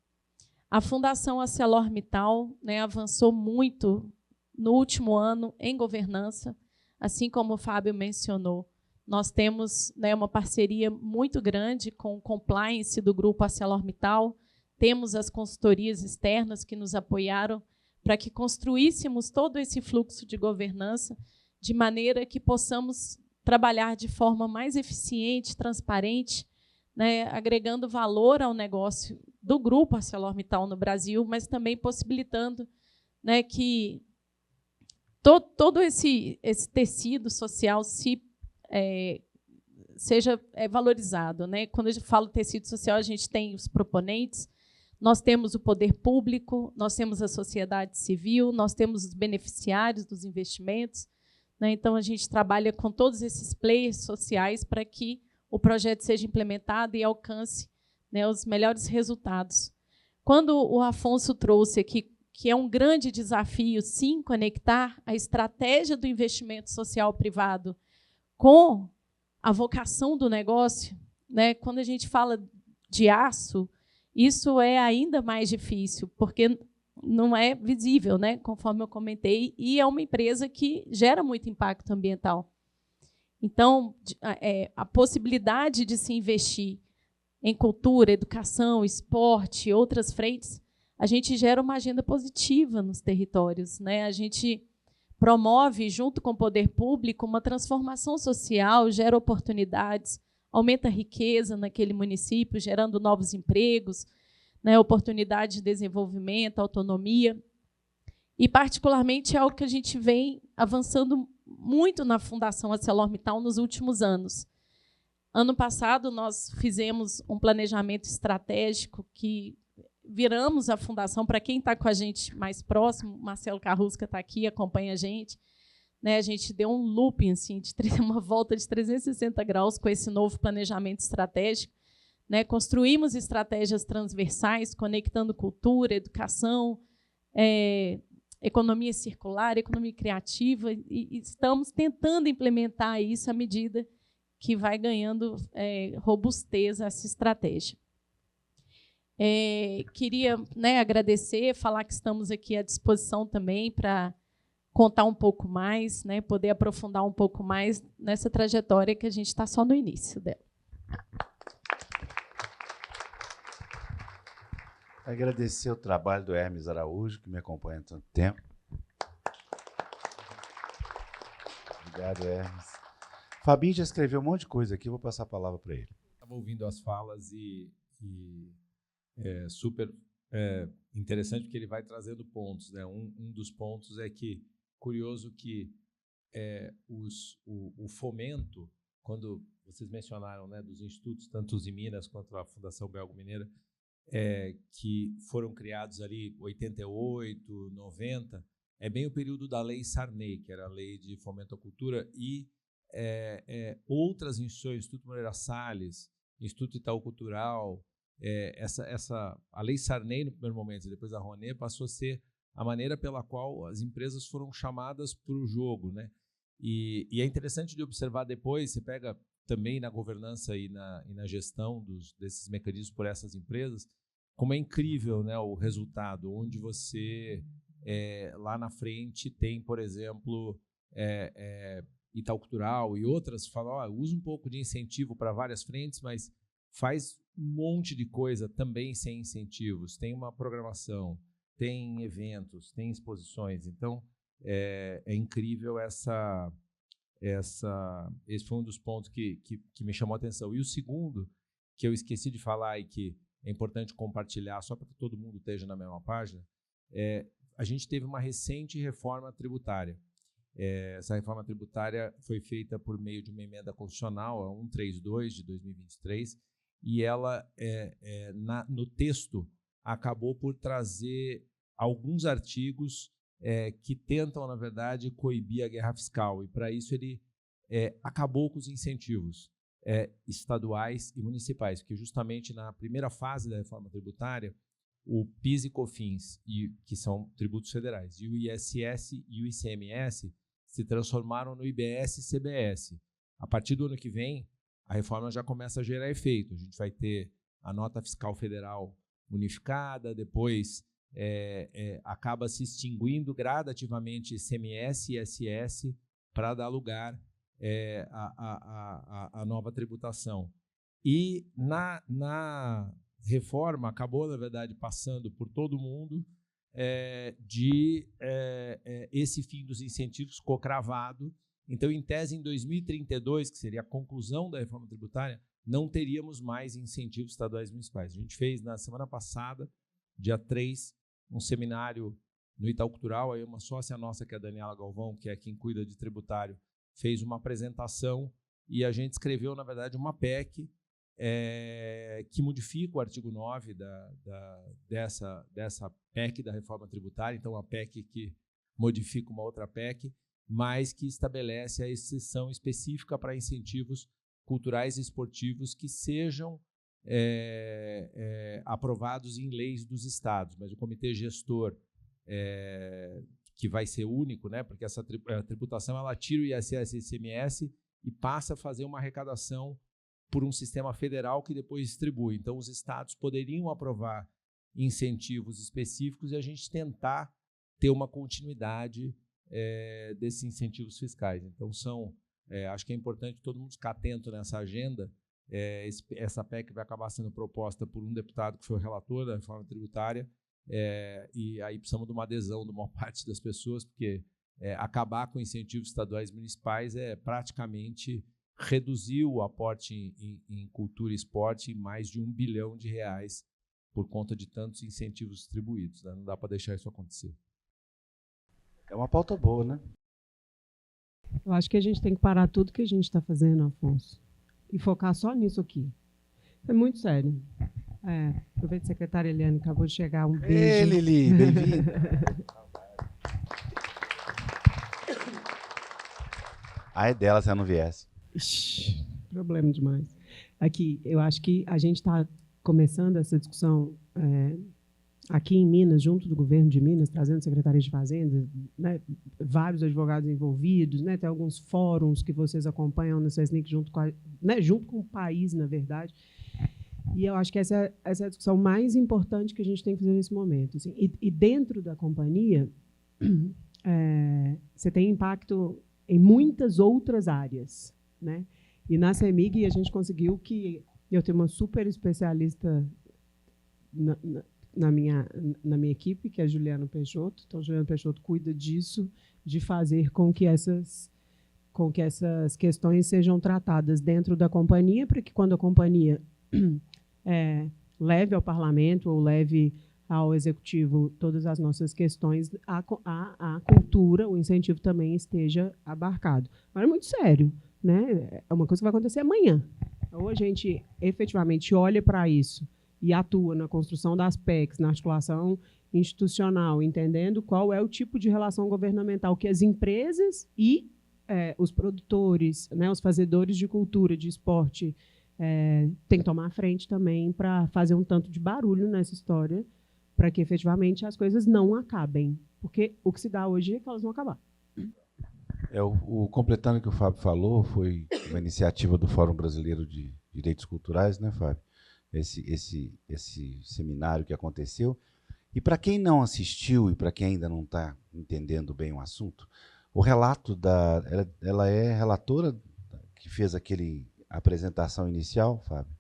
A Fundação ArcelorMittal, né, avançou muito no último ano em governança. Assim como o Fábio mencionou, nós temos, né, uma parceria muito grande com o compliance do Grupo ArcelorMittal, temos as consultorias externas que nos apoiaram para que construíssemos todo esse fluxo de governança de maneira que possamos trabalhar de forma mais eficiente, transparente, né, agregando valor ao negócio do Grupo ArcelorMittal no Brasil, mas também possibilitando, né, que todo esse tecido social seja valorizado. Né? Quando a gente fala tecido social, a gente tem os proponentes, nós temos o poder público, nós temos a sociedade civil, nós temos os beneficiários dos investimentos. Né? Então, a gente trabalha com todos esses players sociais para que o projeto seja implementado e alcance, né, os melhores resultados. Quando o Afonso trouxe aqui que é um grande desafio, sim, conectar a estratégia do investimento social privado com a vocação do negócio, né? Quando a gente fala de aço, isso é ainda mais difícil, porque não é visível, né? Conforme eu comentei, e é uma empresa que gera muito impacto ambiental. Então, a possibilidade de se investir em cultura, educação, esporte, outras frentes, a gente gera uma agenda positiva nos territórios, né? A gente promove, junto com o poder público, uma transformação social, gera oportunidades, aumenta a riqueza naquele município, gerando novos empregos, né? Oportunidade de desenvolvimento, autonomia. E, particularmente, é algo que a gente vem avançando muito na Fundação ArcelorMittal nos últimos anos. Ano passado, nós fizemos um planejamento estratégico que viramos a fundação. Para quem está com a gente mais próximo, Marcelo Carrusca está aqui, acompanha a gente. Né, a gente deu um looping, assim, uma volta de 360 graus com esse novo planejamento estratégico. Né, construímos estratégias transversais, conectando cultura, educação, economia circular, economia criativa, e estamos tentando implementar isso à medida que vai ganhando robustez essa estratégia. Queria, né, agradecer, falar que estamos aqui à disposição também para contar um pouco mais, né, poder aprofundar um pouco mais nessa trajetória que a gente está só no início dela. Agradecer o trabalho do Hermes Araújo, que me acompanha há tanto tempo. Obrigado, Hermes. Fabinho já escreveu um monte de coisa aqui, vou passar a palavra para ele. Estava ouvindo as falas e é super interessante porque ele vai trazendo pontos. Né? Um dos pontos é que, curioso que o fomento, quando vocês mencionaram, né, dos institutos, tanto os em Minas quanto a Fundação Belgo-Mineira, que foram criados ali 88, 90, é bem o período da Lei Sarney, que era a Lei de Fomento à Cultura, e outras instituições, Instituto Moreira Salles, Instituto Itaú Cultural, a Lei Sarney, no primeiro momento, e depois a Rouanet, passou a ser a maneira pela qual as empresas foram chamadas para o jogo. Né? E é interessante de observar depois, você pega também na governança e na gestão desses mecanismos por essas empresas, como é incrível, né, o resultado, onde você, lá na frente, tem, por exemplo, Itaú Cultural e outras, falam, usa um pouco de incentivo para várias frentes, mas faz um monte de coisa também sem incentivos. Tem uma programação, tem eventos, tem exposições. Então, é incrível esse foi um dos pontos que me chamou a atenção. E o segundo, que eu esqueci de falar e que é importante compartilhar, só para que todo mundo esteja na mesma página, a gente teve uma recente reforma tributária. Essa reforma tributária foi feita por meio de uma emenda constitucional, a 132 de 2023, e ela, no texto, acabou por trazer alguns artigos que tentam, na verdade, coibir a guerra fiscal. E, para isso, ele acabou com os incentivos estaduais e municipais, porque justamente na primeira fase da reforma tributária, o PIS e COFINS, que são tributos federais, e o ISS e o ICMS se transformaram no IBS e CBS. A partir do ano que vem, a reforma já começa a gerar efeito. A gente vai ter a nota fiscal federal unificada, depois acaba se extinguindo gradativamente ICMS e ISS para dar lugar à nova tributação. E na reforma acabou, na verdade, passando por todo mundo esse fim dos incentivos ficou cravado. Então, em tese, em 2032, que seria a conclusão da reforma tributária, não teríamos mais incentivos estaduais e municipais. A gente fez, na semana passada, dia 3, um seminário no Itaú Cultural, aí uma sócia nossa, que é a Daniela Galvão, que é quem cuida de tributário, fez uma apresentação e a gente escreveu, na verdade, uma PEC que modifica o artigo 9 dessa PEC da reforma tributária, então uma PEC que modifica uma outra PEC, mas que estabelece a exceção específica para incentivos culturais e esportivos que sejam aprovados em leis dos estados, mas o comitê gestor, que vai ser único, né, porque essa tributação ela tira o ISS e ICMS e passa a fazer uma arrecadação por um sistema federal que depois distribui. Então, os estados poderiam aprovar incentivos específicos e a gente tentar ter uma continuidade desses incentivos fiscais. Então, acho que é importante todo mundo ficar atento nessa agenda. Essa PEC vai acabar sendo proposta por um deputado que foi o relator da reforma tributária, e aí precisamos de uma adesão de uma parte das pessoas, porque acabar com incentivos estaduais e municipais é praticamente reduzir o aporte em cultura e esporte em mais de R$1 bilhão por conta de tantos incentivos distribuídos. Né? Não dá para deixar isso acontecer. É uma pauta boa, né? Eu acho que a gente tem que parar tudo que a gente está fazendo, Afonso, e focar só nisso aqui. É muito sério. Aproveita, secretária Eliane, acabou de chegar. Um beijo. Ei, Lili, bem-vinda. É dela se ela não viesse. Ixi, problema demais. Aqui, eu acho que a gente está começando essa discussão aqui em Minas, junto do governo de Minas, trazendo Secretaria de Fazenda, né, vários advogados envolvidos, né, tem alguns fóruns que vocês acompanham no CESNIC junto com o país, na verdade. E eu acho que essa é a discussão mais importante que a gente tem que fazer nesse momento. Assim. E dentro da companhia, você tem impacto em muitas outras áreas, né? E na CEMIG a gente conseguiu que eu tenho uma super especialista na minha equipe, que é a Juliana Peixoto. Então, a Juliana Peixoto cuida disso, de fazer com que essas questões sejam tratadas dentro da companhia, para que, quando a companhia leve ao parlamento ou leve ao executivo todas as nossas questões, a cultura, o incentivo também esteja abarcado. Mas é muito sério, né? É uma coisa que vai acontecer amanhã. Ou a gente efetivamente olha para isso e atua na construção das PECs, na articulação institucional, entendendo qual é o tipo de relação governamental que as empresas e os produtores, né, os fazedores de cultura, de esporte, têm que tomar a frente também para fazer um tanto de barulho nessa história, para que efetivamente as coisas não acabem. Porque o que se dá hoje é que elas vão acabar. Completando o que o Fábio falou, foi uma iniciativa do Fórum Brasileiro de Direitos Culturais, né, Fábio? Esse seminário que aconteceu. E para quem não assistiu e para quem ainda não está entendendo bem o assunto, o relato ela é relatora que fez aquele apresentação inicial, Fábio?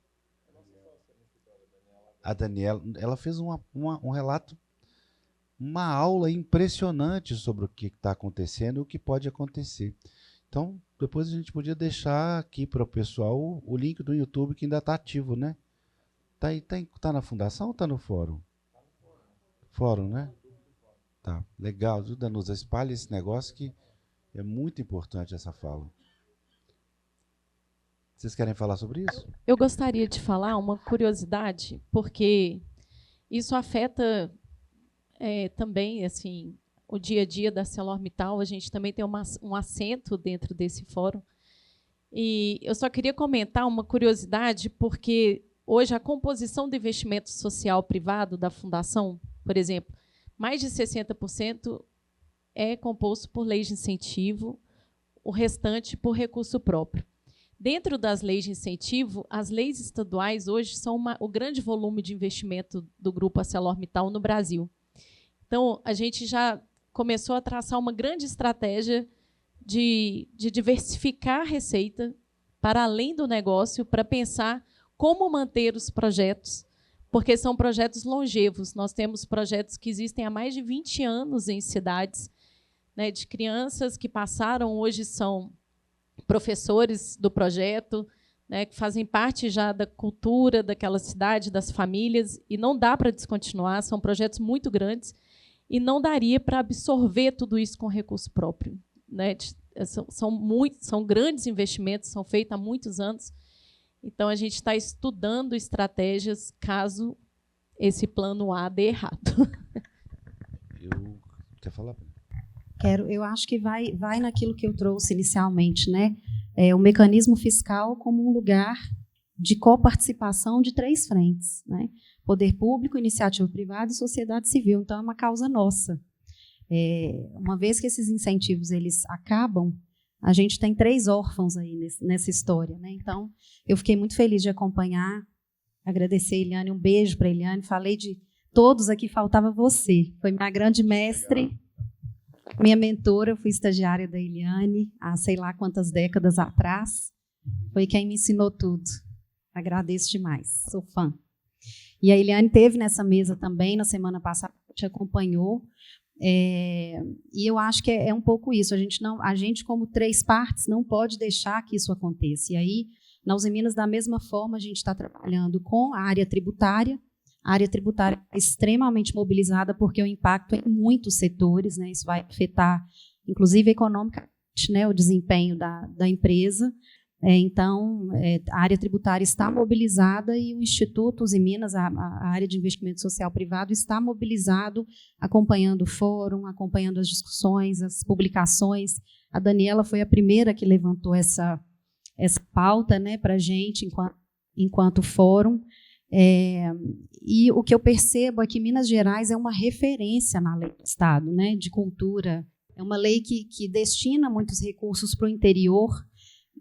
A Daniela, ela fez um relato, uma aula impressionante sobre o que está acontecendo e o que pode acontecer. Então, depois a gente podia deixar aqui para o pessoal o link do YouTube, que ainda está ativo, né? Tá na fundação ou está no fórum? Fórum, né? Tá, legal. Ajuda nos espalha esse negócio, que é muito importante essa fala. Vocês querem falar sobre isso? Eu gostaria de falar uma curiosidade, porque isso afeta também assim, o dia a dia da ArcelorMittal. A gente também tem um assento dentro desse fórum. E eu só queria comentar uma curiosidade, porque hoje a composição do investimento social privado da fundação, por exemplo, mais de 60% é composto por leis de incentivo, o restante por recurso próprio. Dentro das leis de incentivo, as leis estaduais hoje são o grande volume de investimento do Grupo ArcelorMittal no Brasil. Então, a gente já começou a traçar uma grande estratégia de diversificar a receita para além do negócio, para pensar como manter os projetos, porque são projetos longevos. Nós temos projetos que existem há mais de 20 anos em cidades, né, de crianças que passaram, hoje são professores do projeto, né, que fazem parte já da cultura daquela cidade, das famílias, e não dá para descontinuar, são projetos muito grandes, e não daria para absorver tudo isso com recurso próprio, né? São grandes investimentos, são feitos há muitos anos, então a gente está estudando estratégias caso esse plano A dê errado. Quer falar? Eu acho que vai naquilo que eu trouxe inicialmente, né? O mecanismo fiscal como um lugar de coparticipação de 3 frentes, né? Poder público, iniciativa privada e sociedade civil. Então, é uma causa nossa. Uma vez que esses incentivos eles acabam, a gente tem 3 órfãos aí nessa história, né? Então, eu fiquei muito feliz de acompanhar, agradecer a Eliane, um beijo para a Eliane. Falei de todos aqui, faltava você. Foi minha grande mestre. Minha mentora, eu fui estagiária da Eliane há sei lá quantas décadas atrás. Foi quem me ensinou tudo. Agradeço demais, sou fã. E a Eliane esteve nessa mesa também, na semana passada, te acompanhou. E eu acho que é um pouco isso. A gente, como 3 partes, não pode deixar que isso aconteça. E aí, na Uzi Minas, da mesma forma, a gente está trabalhando com a área tributária, A área tributária é extremamente mobilizada porque o impacto é em muitos setores, né? Isso vai afetar, inclusive, economicamente, né, o desempenho da empresa. Então, a área tributária está mobilizada e o Instituto Uzi Minas, a área de investimento social privado, está mobilizado, acompanhando o fórum, acompanhando as discussões, as publicações. A Daniela foi a primeira que levantou essa pauta, né, para a gente, enquanto fórum. E o que eu percebo é que Minas Gerais é uma referência na lei do Estado, né, de cultura. É uma lei que destina muitos recursos para o interior.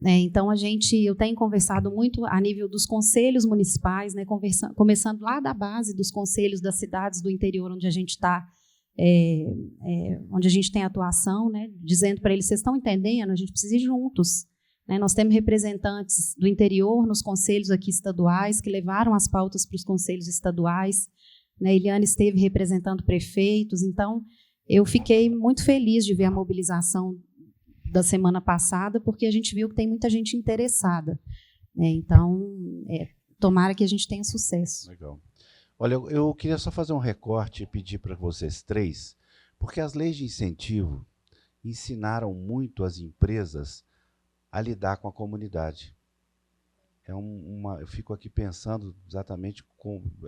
Então, eu tenho conversado muito a nível dos conselhos municipais, né, começando lá da base dos conselhos das cidades do interior, onde a gente está, onde a gente tem atuação, né, dizendo para eles, vocês estão entendendo, a gente precisa ir juntos. Né, nós temos representantes do interior nos conselhos aqui estaduais, que levaram as pautas para os conselhos estaduais. Né, Eliane esteve representando prefeitos, então eu fiquei muito feliz de ver a mobilização da semana passada, porque a gente viu que tem muita gente interessada. Então, tomara que a gente tenha sucesso. Legal. Olha, eu queria só fazer um recorte e pedir para vocês três, porque as leis de incentivo ensinaram muito as empresas a lidar com a comunidade. Eu fico aqui pensando exatamente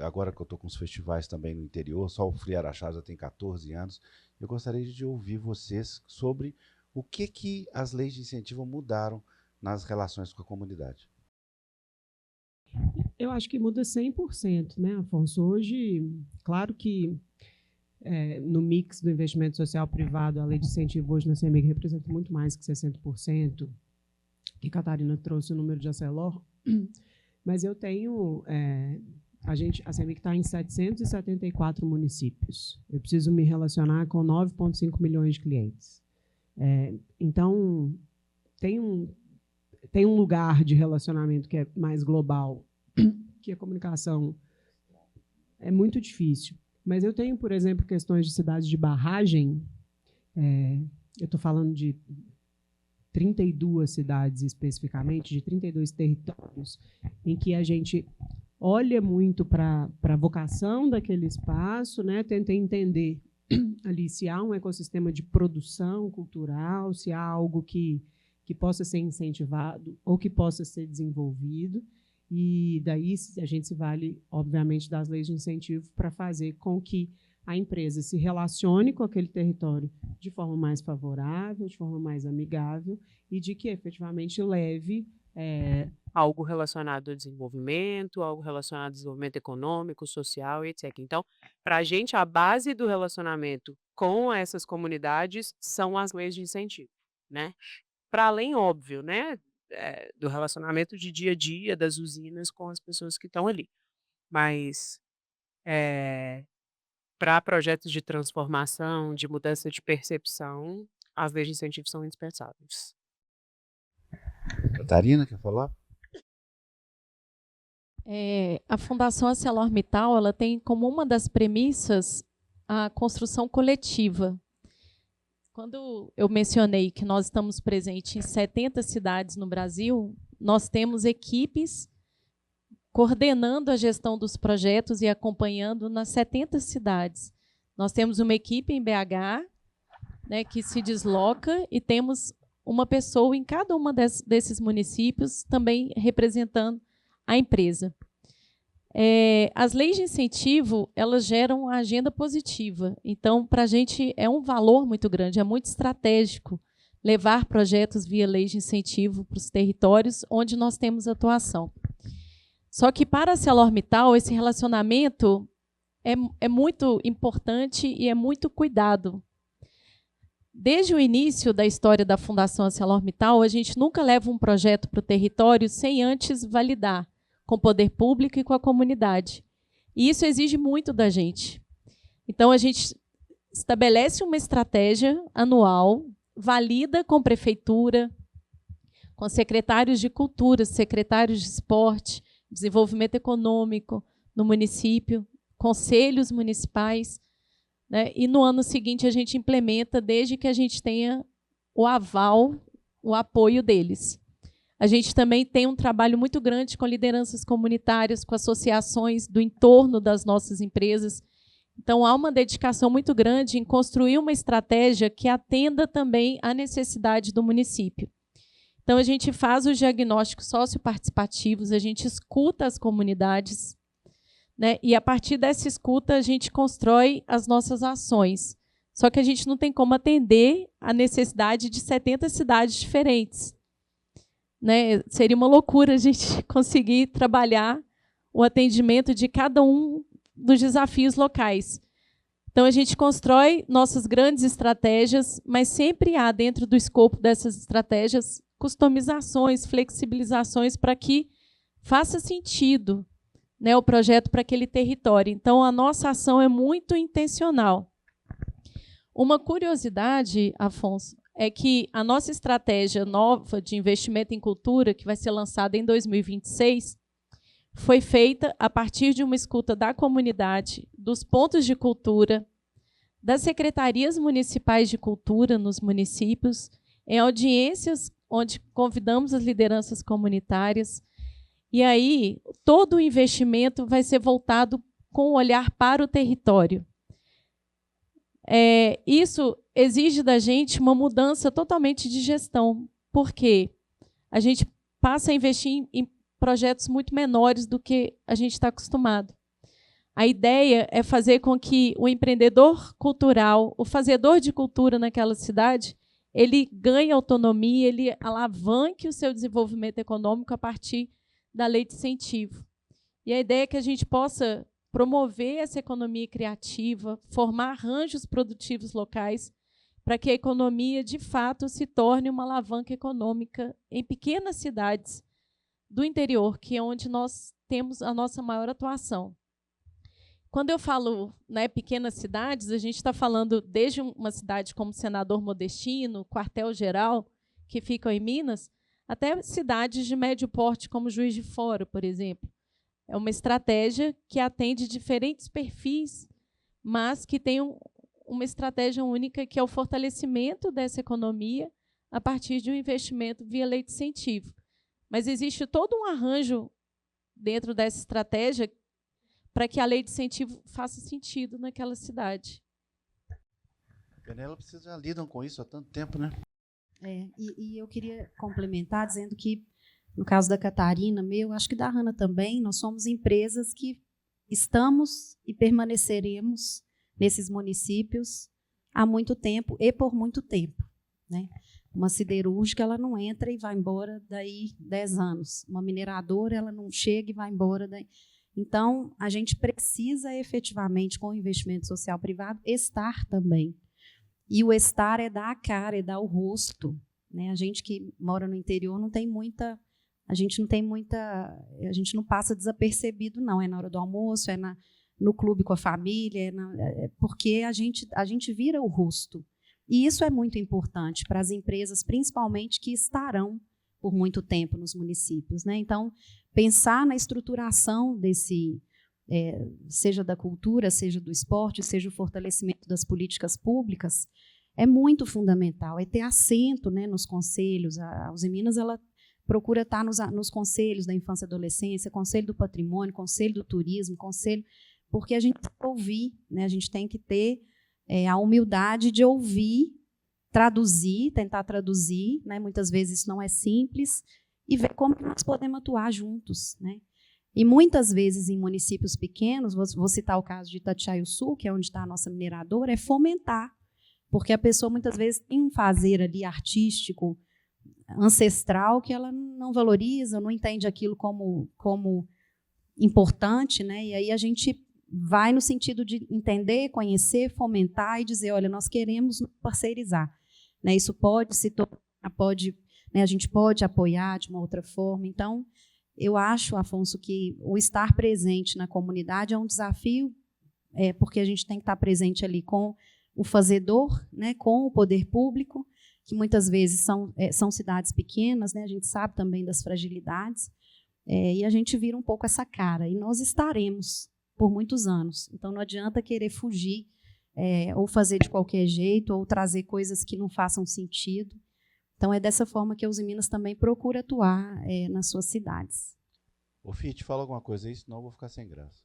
agora que eu estou com os festivais também no interior, só o Free Araxá já tem 14 anos, eu gostaria de ouvir vocês sobre o que as leis de incentivo mudaram nas relações com a comunidade. Eu acho que muda 100%, né, Afonso? Hoje, claro que no mix do investimento social privado, a lei de incentivo hoje na CEMIG representa muito mais que 60%, que Catarina trouxe o número de Arcelor, mas eu tenho... a CEMIG está em 774 municípios. Eu preciso me relacionar com 9,5 milhões de clientes. Então, tem um lugar de relacionamento que é mais global, que a comunicação é muito difícil. Mas eu tenho, por exemplo, questões de cidades de barragem. Eu estou falando de 32 cidades especificamente, de 32 territórios, em que a gente olha muito para a vocação daquele espaço, né, tenta entender ali se há um ecossistema de produção cultural, se há algo que possa ser incentivado ou que possa ser desenvolvido, e daí a gente se vale, obviamente, das leis de incentivo para fazer com que a empresa se relacione com aquele território de forma mais favorável, de forma mais amigável, e de que efetivamente leve algo relacionado ao desenvolvimento, algo relacionado ao desenvolvimento econômico, social, etc. Então, para a gente, a base do relacionamento com essas comunidades são as leis de incentivo, né? Para além, óbvio, né, do relacionamento de dia a dia das usinas com as pessoas que estão ali. Mas, para projetos de transformação, de mudança de percepção, as leis de incentivo são indispensáveis. Catarina, quer falar? A Fundação ArcelorMittal, ela tem como uma das premissas a construção coletiva. Quando eu mencionei que nós estamos presentes em 70 cidades no Brasil, nós temos equipes coordenando a gestão dos projetos e acompanhando nas 70 cidades. Nós temos uma equipe em BH, né, que se desloca, e temos uma pessoa em cada uma desses municípios também representando a empresa. As leis de incentivo, elas geram uma agenda positiva. Então, para a gente é um valor muito grande, é muito estratégico levar projetos via leis de incentivo para os territórios onde nós temos atuação. Só que para a ArcelorMittal, esse relacionamento é muito importante e é muito cuidado. Desde o início da história da Fundação ArcelorMittal, a gente nunca leva um projeto para o território sem antes validar com o poder público e com a comunidade. E isso exige muito da gente. Então, a gente estabelece uma estratégia anual, valida com prefeitura, com secretários de cultura, secretários de esporte, desenvolvimento econômico no município, conselhos municipais, né? E no ano seguinte a gente implementa desde que a gente tenha o aval, o apoio deles. A gente também tem um trabalho muito grande com lideranças comunitárias, com associações do entorno das nossas empresas. Então, há uma dedicação muito grande em construir uma estratégia que atenda também à necessidade do município. Então, a gente faz os diagnósticos socioparticipativos, a gente escuta as comunidades, né? E, a partir dessa escuta, a gente constrói as nossas ações. Só que a gente não tem como atender a necessidade de 70 cidades diferentes, né? Seria uma loucura a gente conseguir trabalhar o atendimento de cada um dos desafios locais. Então, a gente constrói nossas grandes estratégias, mas sempre há, dentro do escopo dessas estratégias, customizações, flexibilizações para que faça sentido, né, o projeto para aquele território. Então, a nossa ação é muito intencional. Uma curiosidade, Afonso, é que a nossa estratégia nova de investimento em cultura, que vai ser lançada em 2026, foi feita a partir de uma escuta da comunidade, dos pontos de cultura, das secretarias municipais de cultura nos municípios, em audiências onde convidamos as lideranças comunitárias. E aí, todo o investimento vai ser voltado com o olhar para o território. Isso exige da gente uma mudança totalmente de gestão, porque a gente passa a investir em projetos muito menores do que a gente está acostumado. A ideia é fazer com que o empreendedor cultural, o fazedor de cultura naquela cidade, ele ganhe autonomia, ele alavanque o seu desenvolvimento econômico a partir da lei de incentivo. E a ideia é que a gente possa promover essa economia criativa, formar arranjos produtivos locais, para que a economia, de fato, se torne uma alavanca econômica em pequenas cidades do interior, que é onde nós temos a nossa maior atuação. Quando eu falo, né, pequenas cidades, a gente está falando desde uma cidade como Senador Modestino, Quartel-Geral, que ficam em Minas, até cidades de médio porte, como Juiz de Fora, por exemplo. É uma estratégia que atende diferentes perfis, mas que tem uma estratégia única, que é o fortalecimento dessa economia a partir de um investimento via lei de incentivo. Mas existe todo um arranjo dentro dessa estratégia para que a lei de incentivo faça sentido naquela cidade. Penélope, vocês já lidam com isso há tanto tempo, né? E eu queria complementar dizendo que, no caso da Catarina, acho que da Hanna também, nós somos empresas que estamos e permaneceremos nesses municípios há muito tempo e por muito tempo, né? Uma siderúrgica, ela não entra e vai embora daí 10 anos. Uma mineradora, ela não chega e vai embora daí. Então, a gente precisa efetivamente, com o investimento social privado, estar também. E o estar é dar a cara, é dar o rosto, né? A gente que mora no interior não tem muita... A gente não passa desapercebido, não. É na hora do almoço, no clube com a família, porque a gente vira o rosto. E isso é muito importante para as empresas, principalmente, que estarão por muito tempo nos municípios, né? Então, pensar na estruturação desse, seja da cultura, seja do esporte, seja o fortalecimento das políticas públicas, é muito fundamental. É ter assento, né, nos conselhos. A Useminas, ela procura estar nos conselhos da infância e adolescência, conselho do patrimônio, conselho do turismo, porque a gente tem que ouvir, né? A gente tem que ter a humildade de ouvir, traduzir, tentar traduzir, né? Muitas vezes isso não é simples, e ver como nós podemos atuar juntos, né? E muitas vezes em municípios pequenos, vou citar o caso de Itatiaia-Sul, que é onde está a nossa mineradora, é fomentar, porque a pessoa muitas vezes tem um fazer ali artístico, ancestral, que ela não valoriza, não entende aquilo como importante, né? E aí a gente vai no sentido de entender, conhecer, fomentar e dizer, olha, nós queremos nos parceirizar, né? Isso né, a gente pode apoiar de uma outra forma. Então, eu acho, Afonso, que o estar presente na comunidade é um desafio, porque a gente tem que estar presente ali com o fazedor, né, com o poder público, que muitas vezes são cidades pequenas, né? A gente sabe também das fragilidades, e a gente vira um pouco essa cara, e nós estaremos por muitos anos. Então, não adianta querer fugir, ou fazer de qualquer jeito, ou trazer coisas que não façam sentido. Então, é dessa forma que a Uzi Minas também procura atuar nas suas cidades. Ô, Fih, fala alguma coisa aí, senão eu vou ficar sem graça.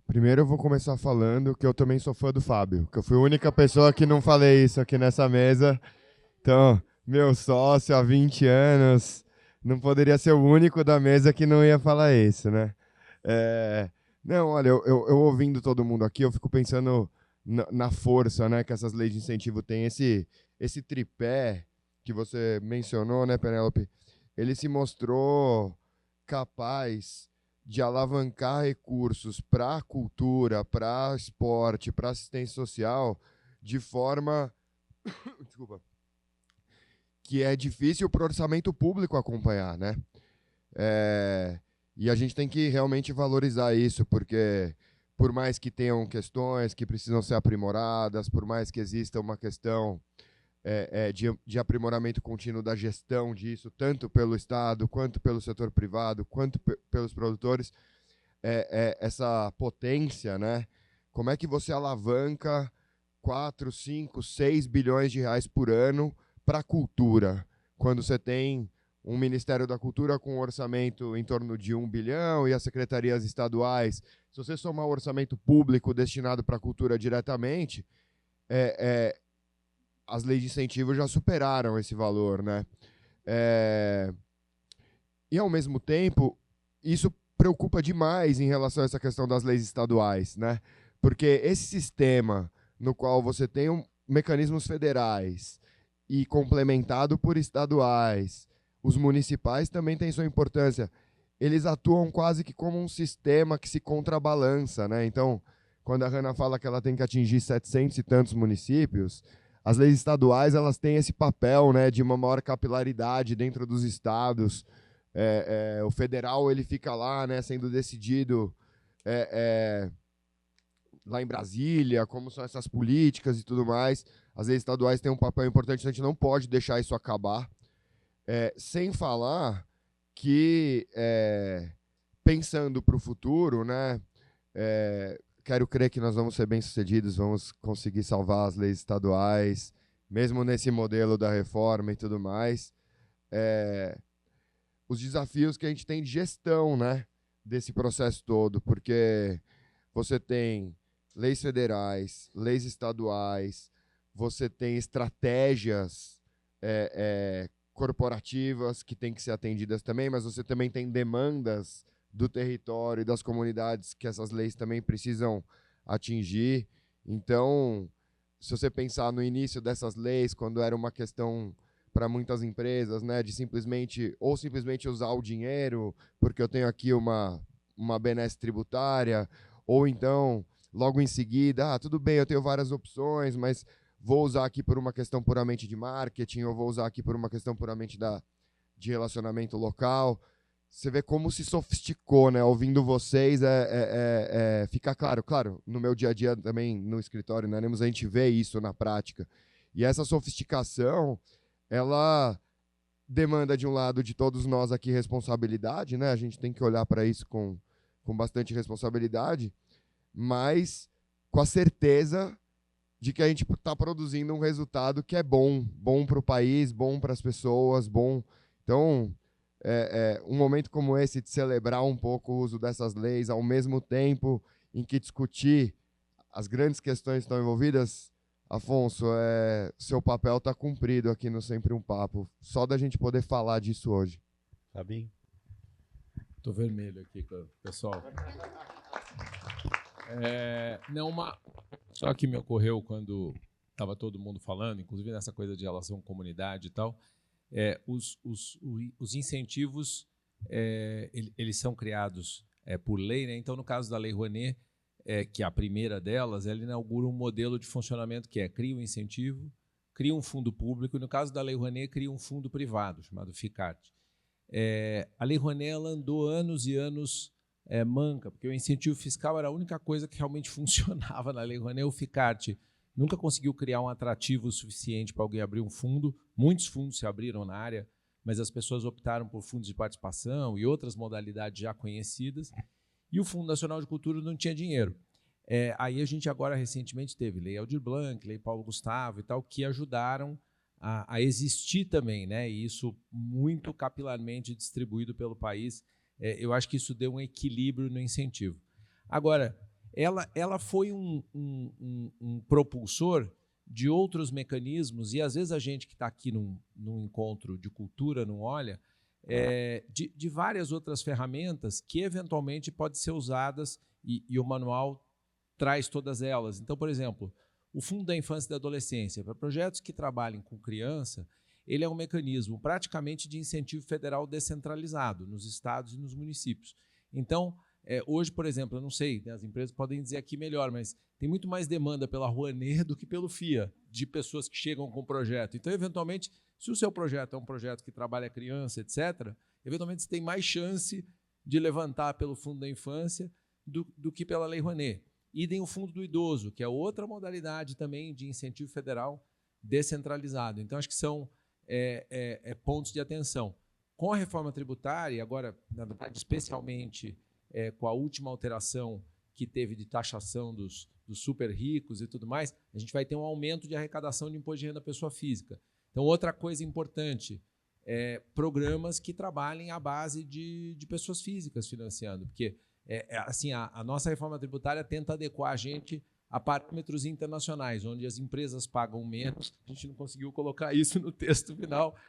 Primeiro eu vou começar falando que eu também sou fã do Fábio, que eu fui a única pessoa que não falei isso aqui nessa mesa. Então, meu sócio há 20 anos, não poderia ser o único da mesa que não ia falar isso, né? Não, olha, eu ouvindo todo mundo aqui, eu fico pensando na força, né, que essas leis de incentivo têm. Esse tripé que você mencionou, né, Penélope, ele se mostrou capaz de alavancar recursos para a cultura, para esporte, para assistência social, de forma desculpa, que é difícil para o orçamento público acompanhar, né? E a gente tem que realmente valorizar isso, porque por mais que tenham questões que precisam ser aprimoradas, por mais que exista uma questão de aprimoramento contínuo da gestão disso, tanto pelo Estado, quanto pelo setor privado, quanto pelos produtores, essa potência, né? Como é que você alavanca 4, 5, 6 bilhões de reais por ano para a cultura, quando você tem um Ministério da Cultura com um orçamento em torno de 1 bilhão e as secretarias estaduais? Se você somar o orçamento público destinado para a cultura diretamente, as leis de incentivo já superaram esse valor, né? E, ao mesmo tempo, isso preocupa demais em relação a essa questão das leis estaduais, né? Porque esse sistema no qual você tem mecanismos federais e complementado por estaduais, os municipais também têm sua importância. Eles atuam quase que como um sistema que se contrabalança, né? Então, quando a Hannah fala que ela tem que atingir 700 e tantos municípios, as leis estaduais elas têm esse papel, né, de uma maior capilaridade dentro dos estados. O federal ele fica lá, né, sendo decidido lá em Brasília, como são essas políticas e tudo mais. As leis estaduais têm um papel importante, a gente não pode deixar isso acabar. Sem falar que, pensando para o futuro, né, quero crer que nós vamos ser bem-sucedidos, vamos conseguir salvar as leis estaduais, mesmo nesse modelo da reforma e tudo mais. Os desafios que a gente tem de gestão, né, desse processo todo, porque você tem leis federais, leis estaduais, você tem estratégias corporativas que têm que ser atendidas também, mas você também tem demandas do território e das comunidades que essas leis também precisam atingir. Então, se você pensar no início dessas leis, quando era uma questão para muitas empresas, né, de simplesmente usar o dinheiro, porque eu tenho aqui uma benesse tributária, ou então, logo em seguida, tudo bem, eu tenho várias opções, mas vou usar aqui por uma questão puramente de marketing, ou vou usar aqui por uma questão puramente de relacionamento local. Você vê como se sofisticou, né? Ouvindo vocês, fica claro, no meu dia a dia também, no escritório, né, a gente vê isso na prática. E essa sofisticação, ela demanda, de um lado, de todos nós aqui, responsabilidade, né? A gente tem que olhar para isso com bastante responsabilidade, mas com a certeza de que a gente está produzindo um resultado que é bom para o país, bom para as pessoas, bom. Então, um momento como esse de celebrar um pouco o uso dessas leis, ao mesmo tempo em que discutir as grandes questões que estão envolvidas, Afonso, seu papel está cumprido aqui no Sempre um Papo. Só da gente poder falar disso hoje. Fabinho? Estou vermelho aqui, pessoal. Só que me ocorreu quando estava todo mundo falando, inclusive nessa coisa de relação com comunidade e tal, os incentivos eles são criados por lei, né? Então, no caso da Lei Rouanet, que é a primeira delas, ela inaugura um modelo de funcionamento que cria um incentivo, cria um fundo público, e no caso da Lei Rouanet, cria um fundo privado, chamado FICART. A Lei Rouanet ela andou anos e anos manca, porque o incentivo fiscal era a única coisa que realmente funcionava na Lei Rouanet. O FICART nunca conseguiu criar um atrativo suficiente para alguém abrir um fundo. Muitos fundos se abriram na área, mas as pessoas optaram por fundos de participação e outras modalidades já conhecidas, e o Fundo Nacional de Cultura não tinha dinheiro. Aí a gente agora recentemente teve Lei Aldir Blanc, Lei Paulo Gustavo e tal, que ajudaram a existir também, né? E isso muito capilarmente distribuído pelo país. Eu acho que isso deu um equilíbrio no incentivo. Agora, ela foi um propulsor de outros mecanismos, e às vezes a gente que está aqui num encontro de cultura não olha, de várias outras ferramentas que eventualmente podem ser usadas, e o manual traz todas elas. Então, por exemplo, o Fundo da Infância e da Adolescência, para projetos que trabalhem com criança, ele é um mecanismo praticamente de incentivo federal descentralizado nos estados e nos municípios. Então, hoje, por exemplo, eu não sei, né, as empresas podem dizer aqui melhor, mas tem muito mais demanda pela Rouanet do que pelo FIA, de pessoas que chegam com o projeto. Então, eventualmente, se o seu projeto é um projeto que trabalha criança, etc., eventualmente você tem mais chance de levantar pelo Fundo da Infância do que pela Lei Rouanet. Idem o Fundo do Idoso, que é outra modalidade também de incentivo federal descentralizado. Então, acho que são pontos de atenção. Com a reforma tributária, agora, na verdade, especialmente com a última alteração que teve de taxação dos super ricos e tudo mais, a gente vai ter um aumento de arrecadação de imposto de renda da pessoa física. Então, outra coisa importante, programas que trabalhem à base de pessoas físicas financiando, porque assim, a nossa reforma tributária tenta adequar a gente a parâmetros internacionais, onde as empresas pagam menos. A gente não conseguiu colocar isso no texto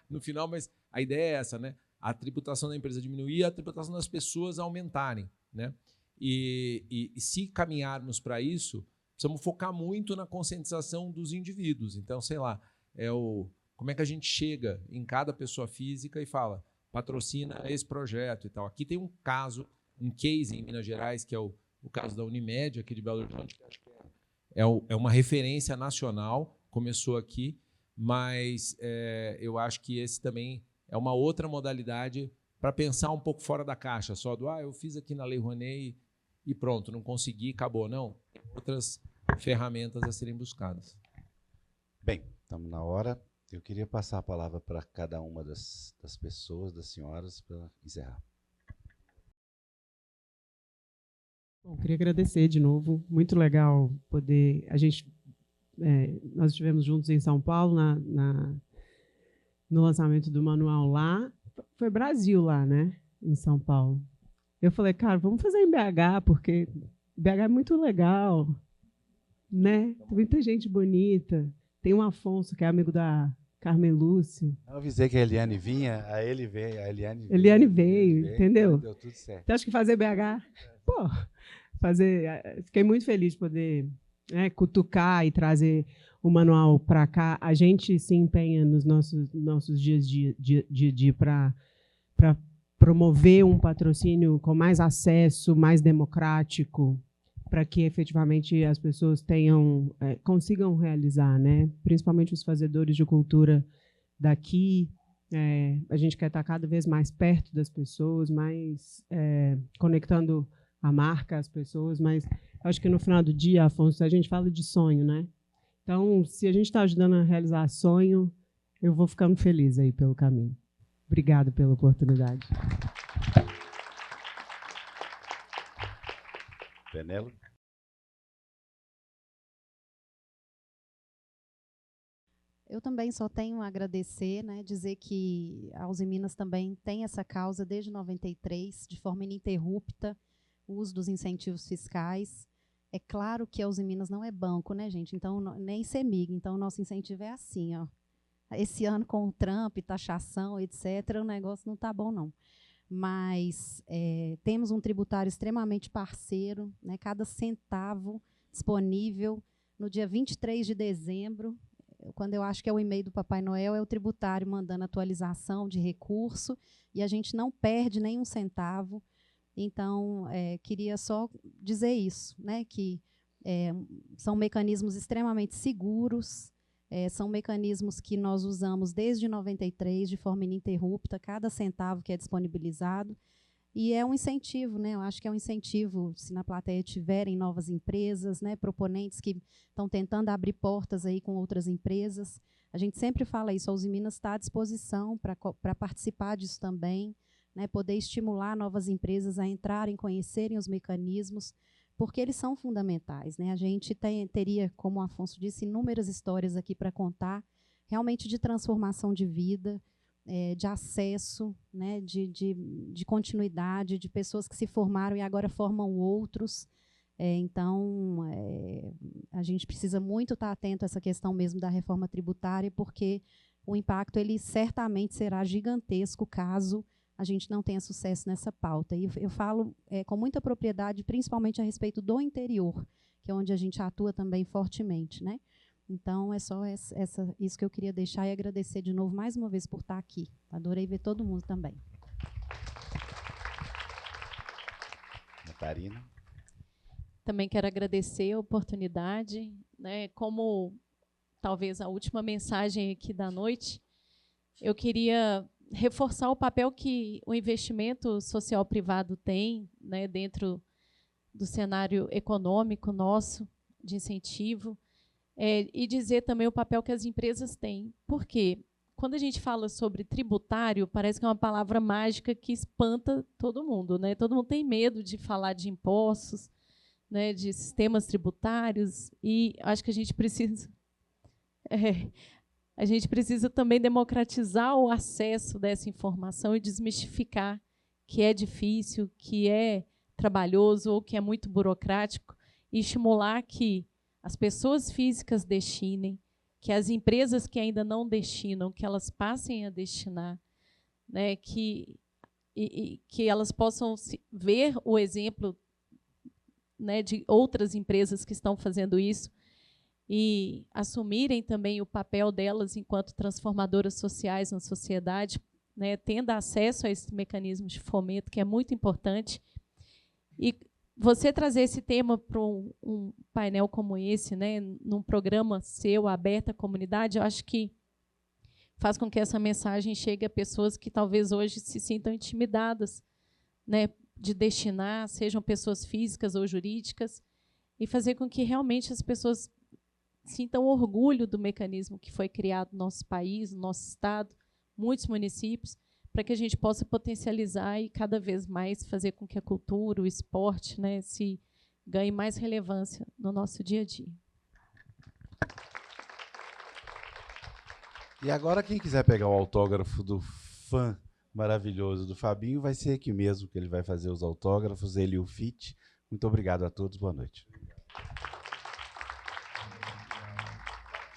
no final, mas a ideia é essa, né? A tributação da empresa diminuir, a tributação das pessoas aumentarem, né? E se caminharmos para isso, precisamos focar muito na conscientização dos indivíduos. Então, sei lá, como é que a gente chega em cada pessoa física e fala, patrocina esse projeto e tal. Aqui tem um case em Minas Gerais, que é o caso da Unimed, aqui de Belo Horizonte, que acho que é uma referência nacional, começou aqui, mas eu acho que esse também é uma outra modalidade para pensar um pouco fora da caixa, só eu fiz aqui na Lei Rouanet e pronto, não consegui, acabou. Não, tem outras ferramentas a serem buscadas. Bem, estamos na hora. Eu queria passar a palavra para cada uma das pessoas, das senhoras, para encerrar. Bom, queria agradecer de novo. Muito legal poder... nós estivemos juntos em São Paulo no lançamento do manual lá. Foi Brasil lá, né? Em São Paulo. Eu falei, cara, vamos fazer em BH, porque BH é muito legal, né? Tem muita gente bonita. Tem o Afonso, que é amigo da Carmen Lúcia. Eu avisei que a Eliane vinha, a Eliane veio, entendeu? Então deu tudo certo. Você acha que fazer BH? Pô, fiquei muito feliz de poder cutucar e trazer o manual para cá. A gente se empenha nos nossos dias de para promover um patrocínio com mais acesso, mais democrático, para que efetivamente as pessoas consigam realizar, né? Principalmente os fazedores de cultura daqui. A gente quer estar cada vez mais perto das pessoas, mais conectando a marca às pessoas, mas acho que no final do dia, Afonso, a gente fala de sonho, né? Então, se a gente está ajudando a realizar sonho, eu vou ficando feliz aí pelo caminho. Obrigada pela oportunidade. Penelo? Eu também só tenho a agradecer, né, dizer que a Uzi Minas também tem essa causa desde 93, de forma ininterrupta, o uso dos incentivos fiscais. É claro que a Uzi Minas não é banco, né, gente? Então, nem CEMIG. Então, o nosso incentivo é assim, ó. Esse ano, com o Trump, taxação, etc., o negócio não está bom, não. Mas temos um tributário extremamente parceiro, né, cada centavo disponível. No dia 23 de dezembro, quando eu acho que é o e-mail do Papai Noel, é o tributário mandando atualização de recurso, e a gente não perde nenhum centavo. Então, queria só dizer isso, né, que são mecanismos extremamente seguros, são mecanismos que nós usamos desde 93, de forma ininterrupta, cada centavo que é disponibilizado, e é um incentivo, né? Eu acho que é um incentivo, se na plateia tiverem novas empresas, né, proponentes que estão tentando abrir portas aí com outras empresas. A gente sempre fala isso, a Uzi Minas está à disposição para participar disso também, né, poder estimular novas empresas a entrarem, conhecerem os mecanismos, porque eles são fundamentais, né? A gente teria, como o Afonso disse, inúmeras histórias aqui para contar, realmente de transformação de vida, de acesso, né, de continuidade, de pessoas que se formaram e agora formam outros. Então, a gente precisa muito estar atento a essa questão mesmo da reforma tributária, porque o impacto ele certamente será gigantesco caso a gente não tenha sucesso nessa pauta. E eu falo com muita propriedade, principalmente a respeito do interior, que é onde a gente atua também fortemente, né? Então, é só isso que eu queria deixar e agradecer de novo, mais uma vez, por estar aqui. Adorei ver todo mundo também. Natarina. Também quero agradecer a oportunidade, né? Como talvez a última mensagem aqui da noite, eu queria reforçar o papel que o investimento social privado tem, né, dentro do cenário econômico nosso, de incentivo, e dizer também o papel que as empresas têm. Por quê? Quando a gente fala sobre tributário, parece que é uma palavra mágica que espanta todo mundo, né? Todo mundo tem medo de falar de impostos, né, de sistemas tributários, e acho que a gente precisa também democratizar o acesso dessa informação e desmistificar que é difícil, que é trabalhoso ou que é muito burocrático, e estimular que as pessoas físicas destinem, que as empresas que ainda não destinam, que elas passem a destinar, né, que elas possam ver o exemplo, né, de outras empresas que estão fazendo isso e assumirem também o papel delas enquanto transformadoras sociais na sociedade, né, tendo acesso a esse mecanismo de fomento, que é muito importante. E você trazer esse tema para um painel como esse, né, num programa seu, aberto à comunidade, eu acho que faz com que essa mensagem chegue a pessoas que talvez hoje se sintam intimidadas, né, de destinar, sejam pessoas físicas ou jurídicas, e fazer com que realmente as pessoas sintam orgulho do mecanismo que foi criado no nosso país, no nosso estado, muitos municípios, para que a gente possa potencializar e cada vez mais fazer com que a cultura, o esporte, né, se ganhe mais relevância no nosso dia a dia. E agora, quem quiser pegar o autógrafo do fã maravilhoso do Fabinho, vai ser aqui mesmo que ele vai fazer os autógrafos, ele e o FIT. Muito obrigado a todos, boa noite.